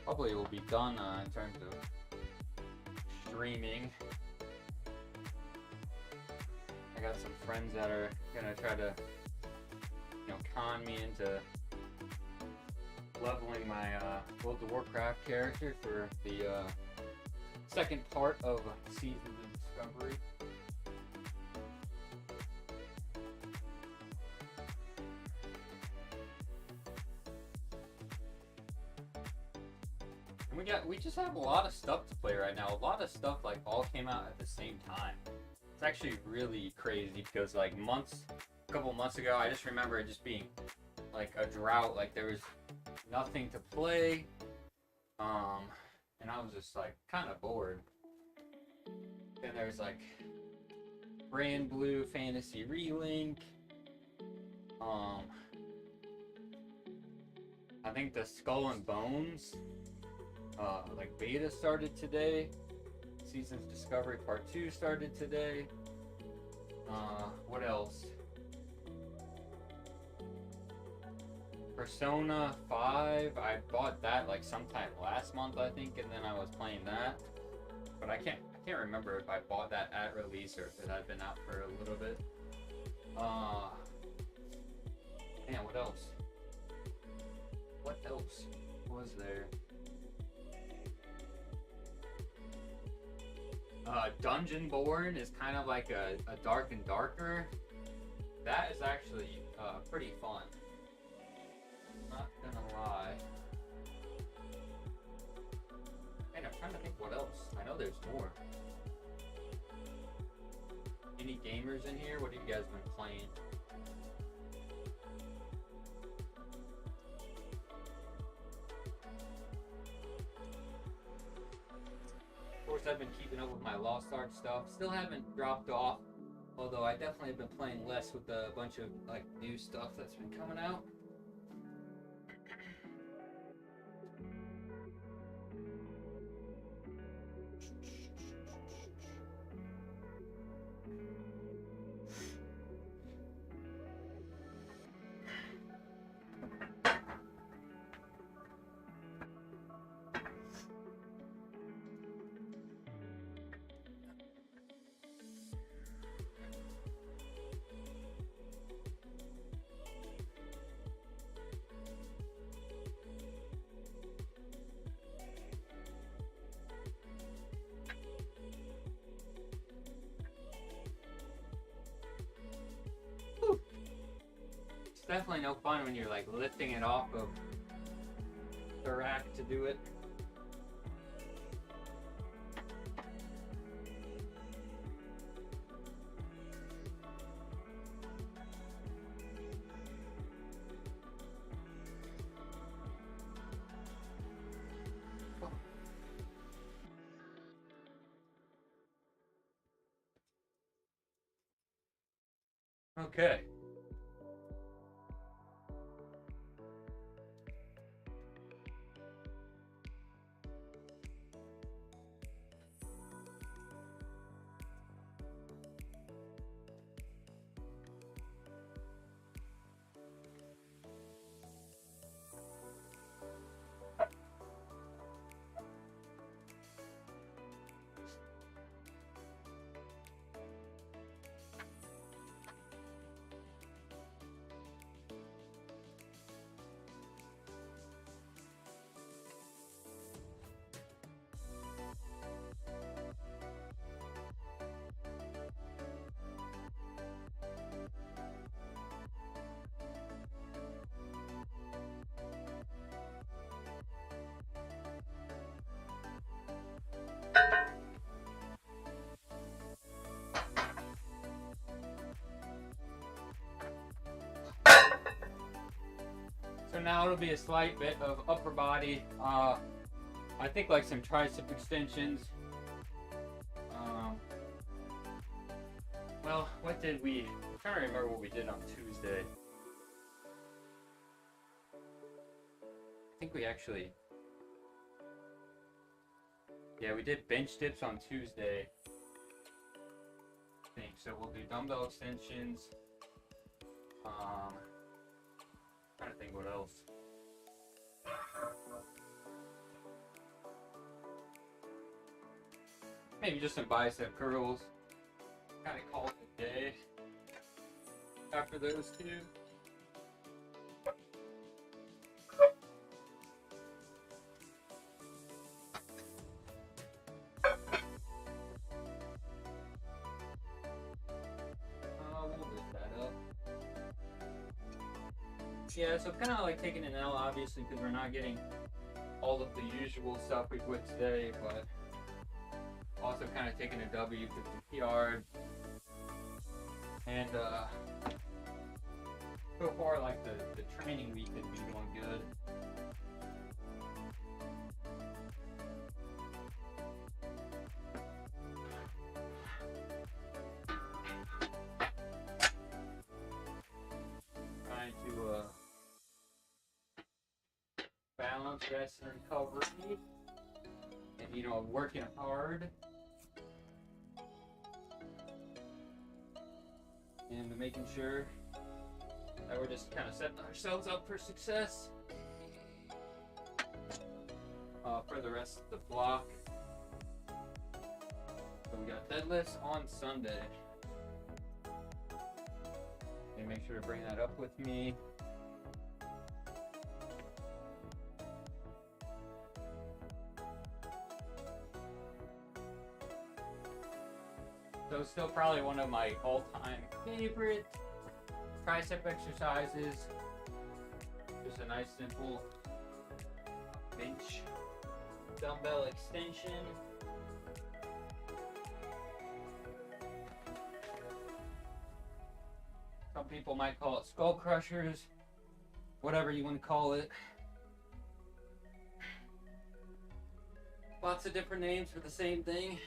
Probably we'll be done in terms of streaming. I got some friends that are gonna try to, con me into leveling my World of Warcraft character for the second part of Seasons of Discovery. And we just have a lot of stuff to play right now. A lot of stuff like all came out at the same time. It's actually really crazy because like a couple months ago, I just remember it just being like a drought. Like there was nothing to play, and I was just like kind of bored. Then there's like Brand Blue Fantasy Relink. I think the Skull and Bones like beta started today. Seasons Discovery Part 2 started today. What else? Persona 5, I bought that like sometime last month, I think, and then I was playing that. But I can't remember if I bought that at release or if it had been out for a little bit. Man, what else? What else was there? Dungeonborn is kind of like a Dark and Darker. That is actually pretty fun. Not gonna lie. Man, I'm trying to think what else. I know there's more. Any gamers in here? What have you guys been playing? Of course, I've been keeping up with my Lost Ark stuff. Still haven't dropped off, although I definitely have been playing less with a bunch of like new stuff that's been coming out. definitely no fun when you're like lifting it off of the rack to do it. Okay. So now it'll be a slight bit of upper body. I think like some tricep extensions. Well, what did we? I'm trying to remember what we did on Tuesday. I think we actually. Yeah, we did bench dips on Tuesday. I think so. We'll do dumbbell extensions. Trying to think what else. Maybe just some bicep curls. Kind of call it a day after those two. We'll lift that up. Yeah, so kind of like taking an L, obviously, because we're not getting all of the usual stuff we would today, but also kind of taking a W with the PR. And so far, like the training week has been going good. Trying to balance, rest, and recovery, and working hard. And making sure that we're just kind of setting ourselves up for success for the rest of the block. So we got deadlifts on Sunday. And make sure to bring that up with me. So still probably one of my all-time favorite tricep exercises. Just a nice simple bench dumbbell extension. Some people might call it skull crushers, whatever you want to call it. Lots of different names for the same thing.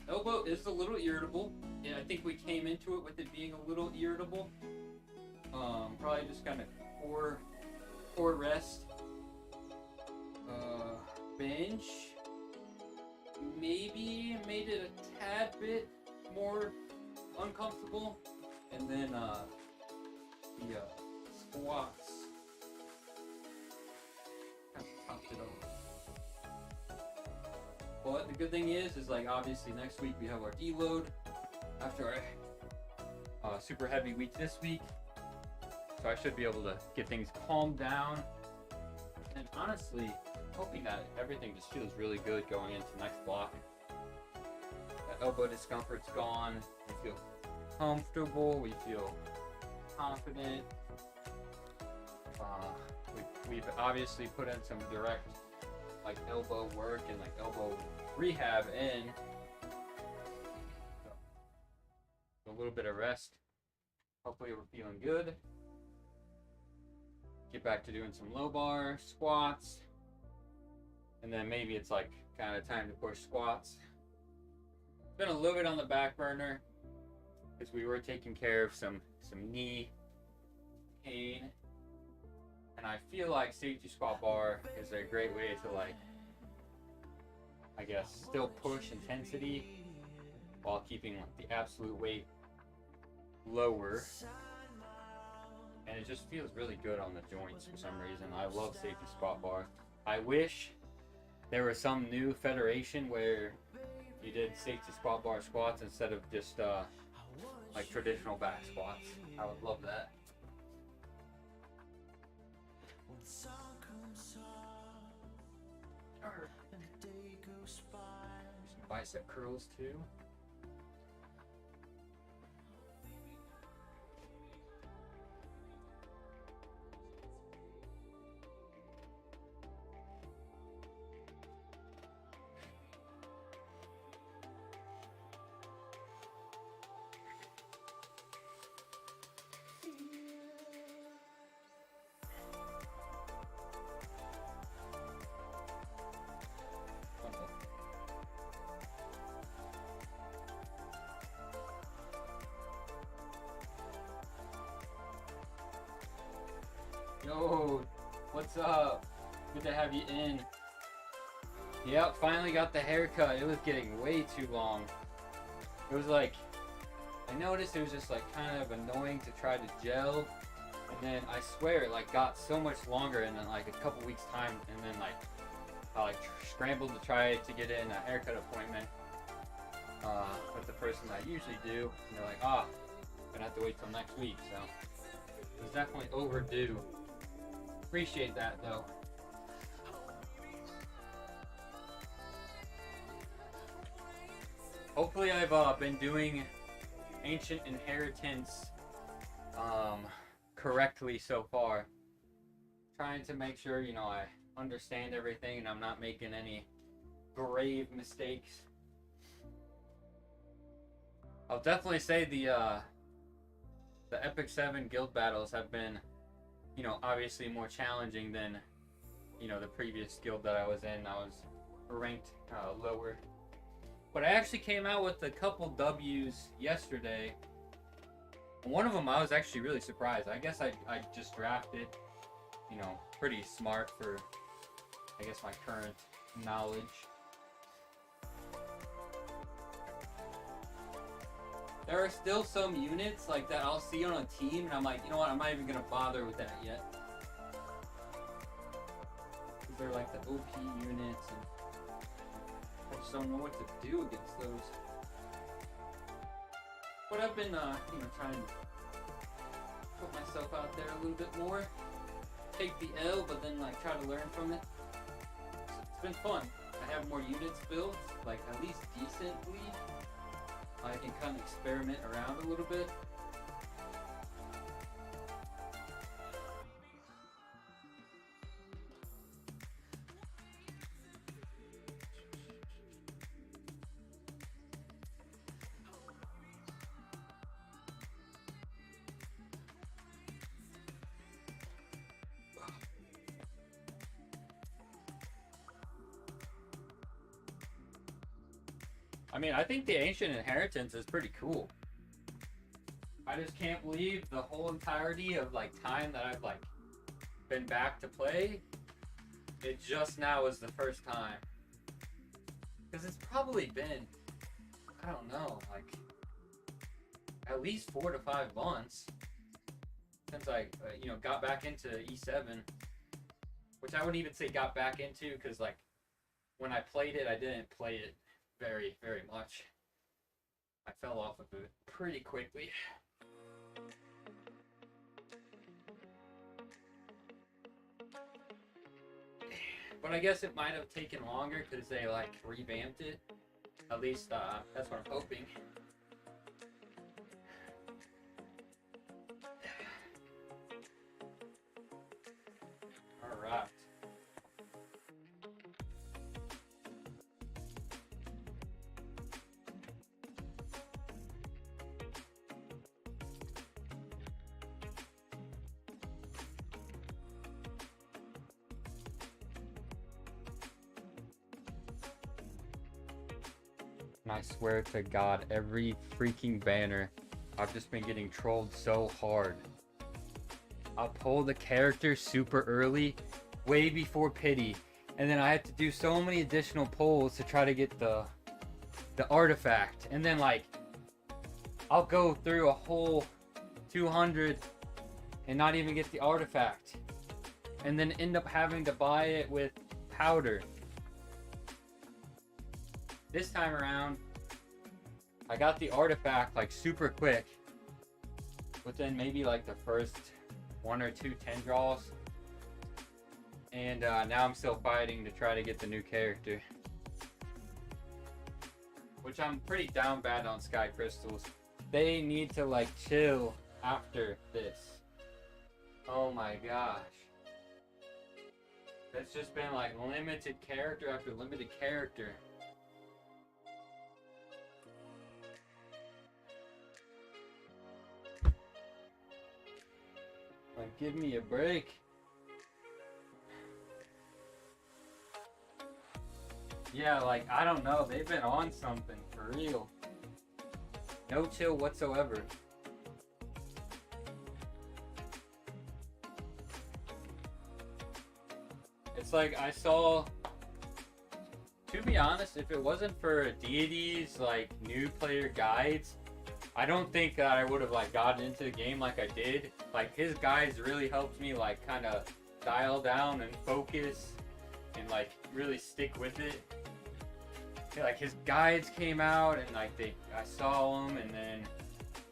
Elbow is a little irritable. Yeah, I think we came into it with it being a little irritable. Probably just kind of core rest. Bench maybe made it a tad bit more uncomfortable, and then the squats kind of topped it over. But the good thing is like obviously next week we have our deload after our super heavy week this week. so I should be able to get things calmed down. And honestly, hoping that everything just feels really good going into next block. That elbow discomfort's gone. We feel comfortable. We feel confident. We've obviously put in some direct like elbow work and like elbow rehab in. So, a little bit of rest. Hopefully we're feeling good. Get back to doing some low bar squats. And then maybe it's like kind of time to push squats. It's been a little bit on the back burner because we were taking care of some knee pain. And I feel like safety squat bar is a great way to like, I guess, still push intensity while keeping like the absolute weight lower. And it just feels really good on the joints for some reason. I love safety squat bar. I wish there was some new federation where you did safety squat bar squats instead of just like traditional back squats. I would love that. Some bicep curls too. Yo, what's up? Good to have you in. Yep, finally got the haircut. It was getting way too long. It was like, I noticed it was just like kind of annoying to try to gel. And then I swear it like got so much longer in like a couple weeks time. And then like, I like scrambled to try to get in a haircut appointment with the person I usually do. And they're like, gonna have to wait till next week. So it was definitely overdue. Appreciate that though. Hopefully I've been doing Ancient Inheritance correctly so far. Trying to make sure, you know, I understand everything and I'm not making any grave mistakes. I'll definitely say the Epic 7 guild battles have been, you know, obviously more challenging than, you know, the previous guild that I was in. I was ranked lower. But I actually came out with a couple W's yesterday. One of them I was actually really surprised. I guess I just drafted, you know, pretty smart for, I guess, my current knowledge. There are still some units like that I'll see on a team, and I'm like, you know what, I'm not even gonna bother with that yet. Cause they're like the OP units, and I just don't know what to do against those. But I've been, you know, trying to put myself out there a little bit more. Take the L, but then like try to learn from it. So it's been fun. I have more units built, like at least decently. I can kind of experiment around a little bit. I mean, I think the Ancient Inheritance is pretty cool. I just can't believe the whole entirety of like time that I've like been back to play, it just now is the first time. Because it's probably been, I don't know, like at least 4 to 5 months since I, you know, got back into E7, which I wouldn't even say got back into, because like when I played it, I didn't play it very, very much. I fell off of it pretty quickly. But I guess it might have taken longer because they like revamped it. At least that's what I'm hoping. All right. And I swear to God, every freaking banner, I've just been getting trolled so hard. I'll pull the character super early, way before pity, and then I have to do so many additional pulls to try to get the artifact, and then like I'll go through a whole 200 and not even get the artifact, and then end up having to buy it with powder. This time around, I got the artifact like super quick, within maybe like the first 1 or 2 10 draws, and now I'm still fighting to try to get the new character, which I'm pretty down bad on Sky Crystals. They need to like chill after this. Oh my gosh, it's just been like limited character after limited character. Like, give me a break. Yeah, like, I don't know. They've been on something, for real. No chill whatsoever. It's like, I saw... To be honest, if it wasn't for Deity's, like, new player guides, I don't think that I would have like gotten into the game like I did. Like his guides really helped me like kind of dial down and focus and like really stick with it. Yeah, like his guides came out and like I saw them, and then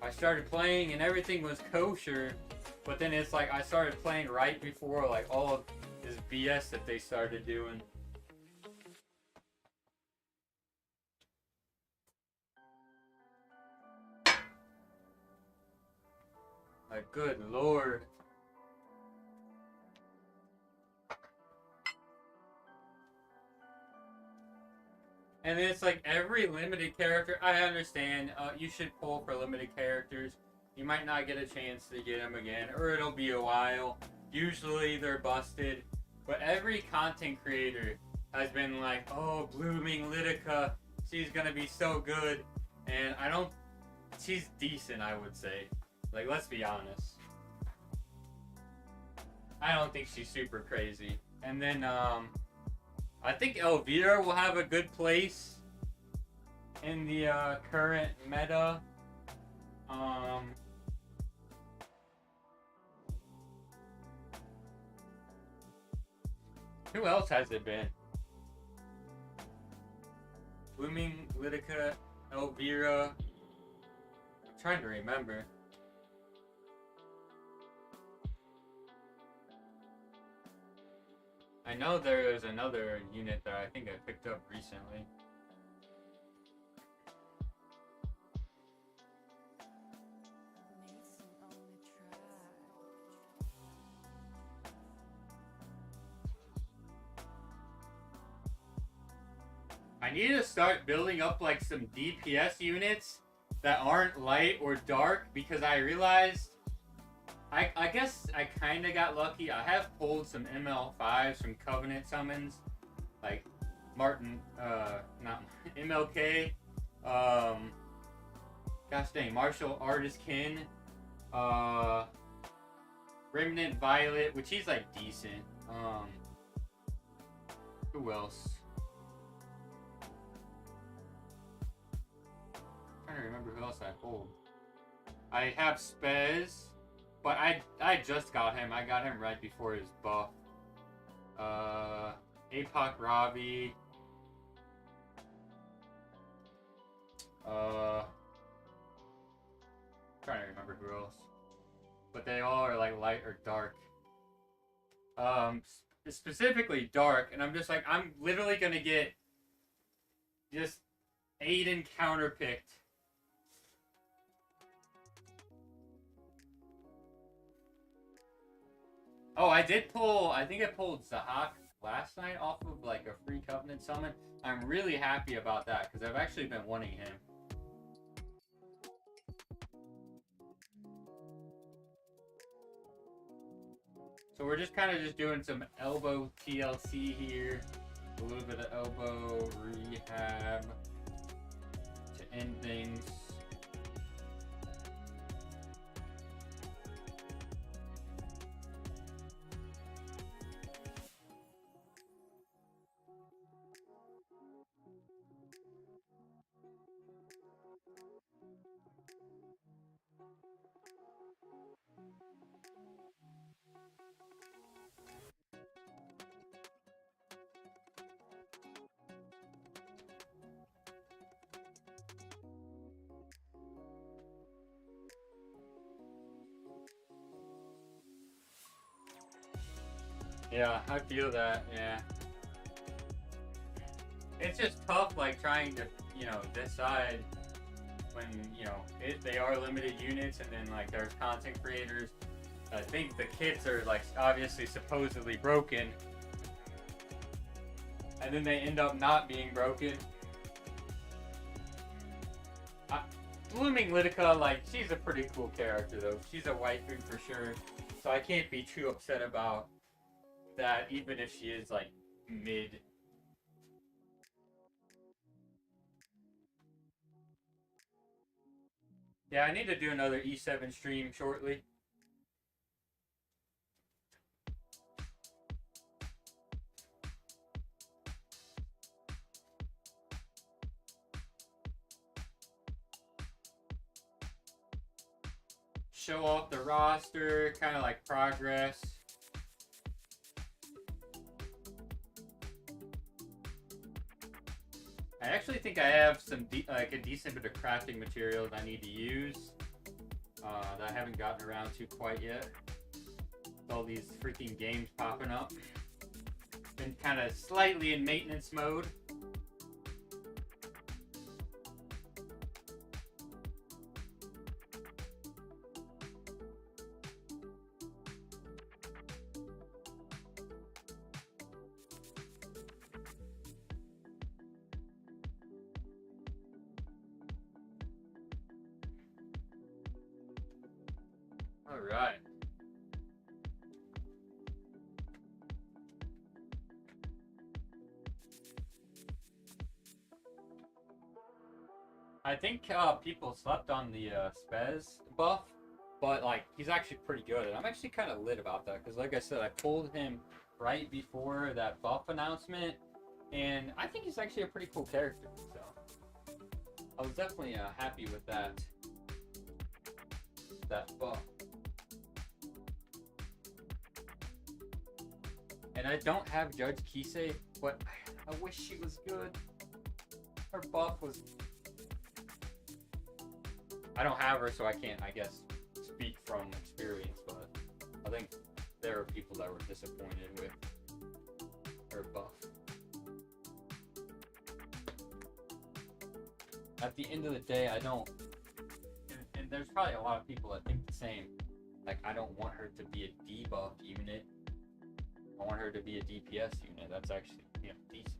I started playing and everything was kosher. But then it's like I started playing right before like all of this BS that they started doing. Like, good lord. And it's like every limited character, I understand, you should pull for limited characters. You might not get a chance to get them again, or it'll be a while. Usually they're busted. But every content creator has been like, oh, Blooming Lidica, she's gonna be so good. And she's decent, I would say. Like, let's be honest. I don't think she's super crazy. And then, I think Elvira will have a good place in the current meta. Who else has it been? Blooming Lidica, Elvira. I'm trying to remember. I know there is another unit that I think I picked up recently. I need to start building up like some DPS units that aren't light or dark, because I realized I guess I kind of got lucky. I have pulled some ML5s from Covenant summons, like Martin, not MLK, gosh dang, Martial Artist Kin, Remnant Violet, which he's like decent. Who else? I'm trying to remember who else I pulled. I have Spez. But I just got him. I got him right before his buff. Apoc Ravi. Trying to remember who else. But they all are like light or dark. specifically dark, and I'm just like, I'm literally gonna get just Aiden counterpicked. Oh, I think I pulled Zahak last night off of like a free Covenant summon. I'm really happy about that because I've actually been wanting him. So we're just kind of just doing some elbow TLC here. A little bit of elbow rehab to end things. Yeah, I feel that, yeah. It's just tough, like, trying to, decide when, they are limited units, and then, like, there's content creators. I think the kits are, like, obviously supposedly broken, and then they end up not being broken. Blooming Lidica, like, she's a pretty cool character, though. She's a waifu for sure, so I can't be too upset about that, even if she is like mid. Yeah, I need to do another E7 stream shortly. Show off the roster, kind of like progress. I actually think I have some a decent bit of crafting materials I need to use that I haven't gotten around to quite yet. With all these freaking games popping up. Been kind of slightly in maintenance mode. All right. I think people slept on the Spez buff, but like he's actually pretty good, and I'm actually kind of lit about that because, like I said, I pulled him right before that buff announcement, and I think he's actually a pretty cool character. So I was definitely happy with that buff. And I don't have Judge Kisei, but I wish she was good. Her buff was... I don't have her, so I can't, I guess, speak from experience, but I think there are people that were disappointed with her buff. At the end of the day, I don't... And there's probably a lot of people that think the same. Like, I don't want her to be a debuff unit. I want her to be a DPS unit. That's actually, decent.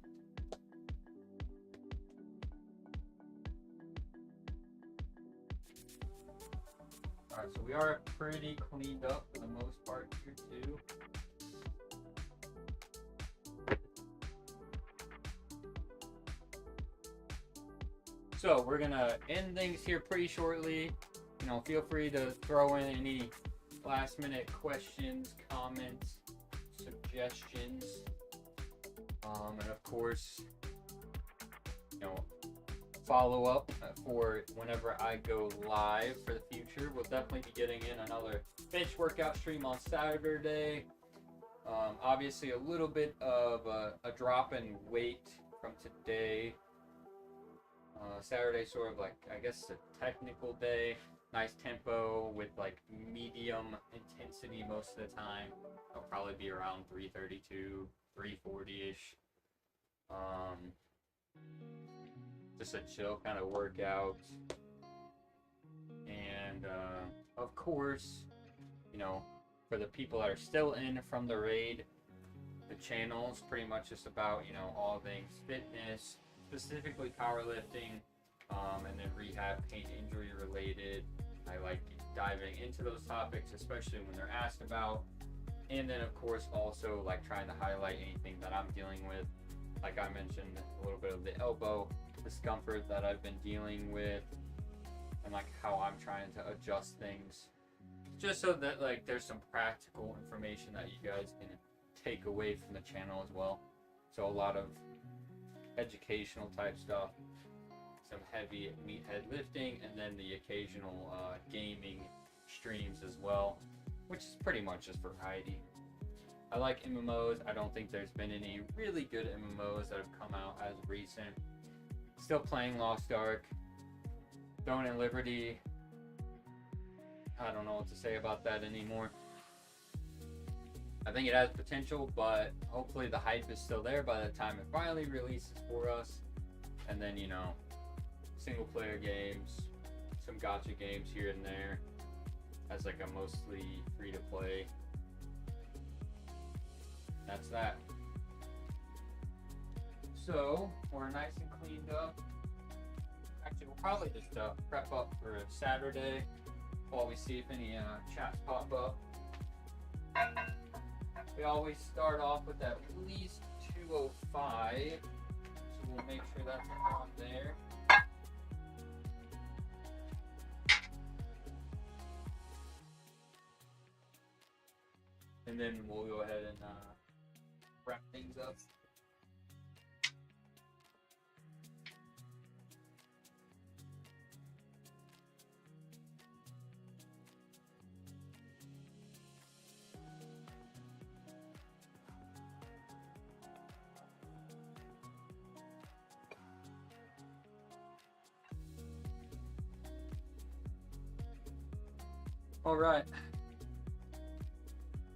Alright, so we are pretty cleaned up for the most part here too. So we're gonna end things here pretty shortly. Feel free to throw in any last minute questions, comments, suggestions, and of course, follow up for whenever I go live for the future. We'll definitely be getting in another bench workout stream on Saturday. Obviously, a little bit of a drop in weight from today. Saturday, sort of like, I guess, a technical day. nice tempo with like medium intensity most of the time. It'll probably be around 332, 340-ish. Just a chill kind of workout. And of course, you know, for the people that are still in from the raid, the channel's pretty much just about, you know, all things fitness, specifically powerlifting, and then rehab, pain injury related. I like diving into those topics, especially when they're asked about. And then of course also like trying to highlight anything that I'm dealing with. Like I mentioned, a little bit of the elbow discomfort that I've been dealing with, and like how I'm trying to adjust things, just so that like there's some practical information that you guys can take away from the channel as well. So a lot of educational type stuff, some heavy meathead lifting, and then the occasional gaming streams as well, which is pretty much just variety. I like MMOs. I don't think there's been any really good MMOs that have come out as recent. Still playing Lost Ark, Throne and Liberty. I don't know what to say about that anymore. I think it has potential, but hopefully the hype is still there by the time it finally releases for us. And then, you know, single player games, some gacha games here and there as like a mostly free to play. That's that. So we're nice and cleaned up. Actually, we'll probably just prep up for Saturday while we see if any chats pop up. We always start off with at least 205, so we'll make sure that's on there. And then we'll go ahead and wrap things up. All right.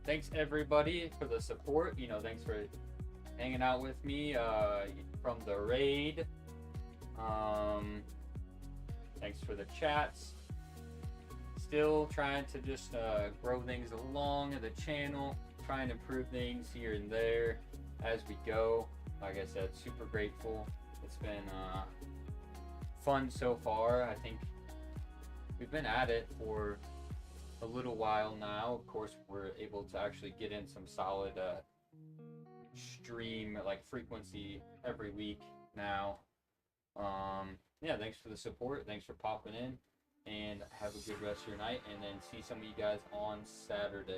Thanks everybody for the support. You know, thanks for hanging out with me from the raid. Thanks for the chats. Still trying to just grow things along the channel, try and improve things here and there as we go. Like I said, super grateful. It's been fun so far. I think we've been at it for a little while now. Of course, we're able to actually get in some solid stream like frequency every week now. Yeah, thanks for the support. Thanks for popping in, and have a good rest of your night, and then see some of you guys on Saturday.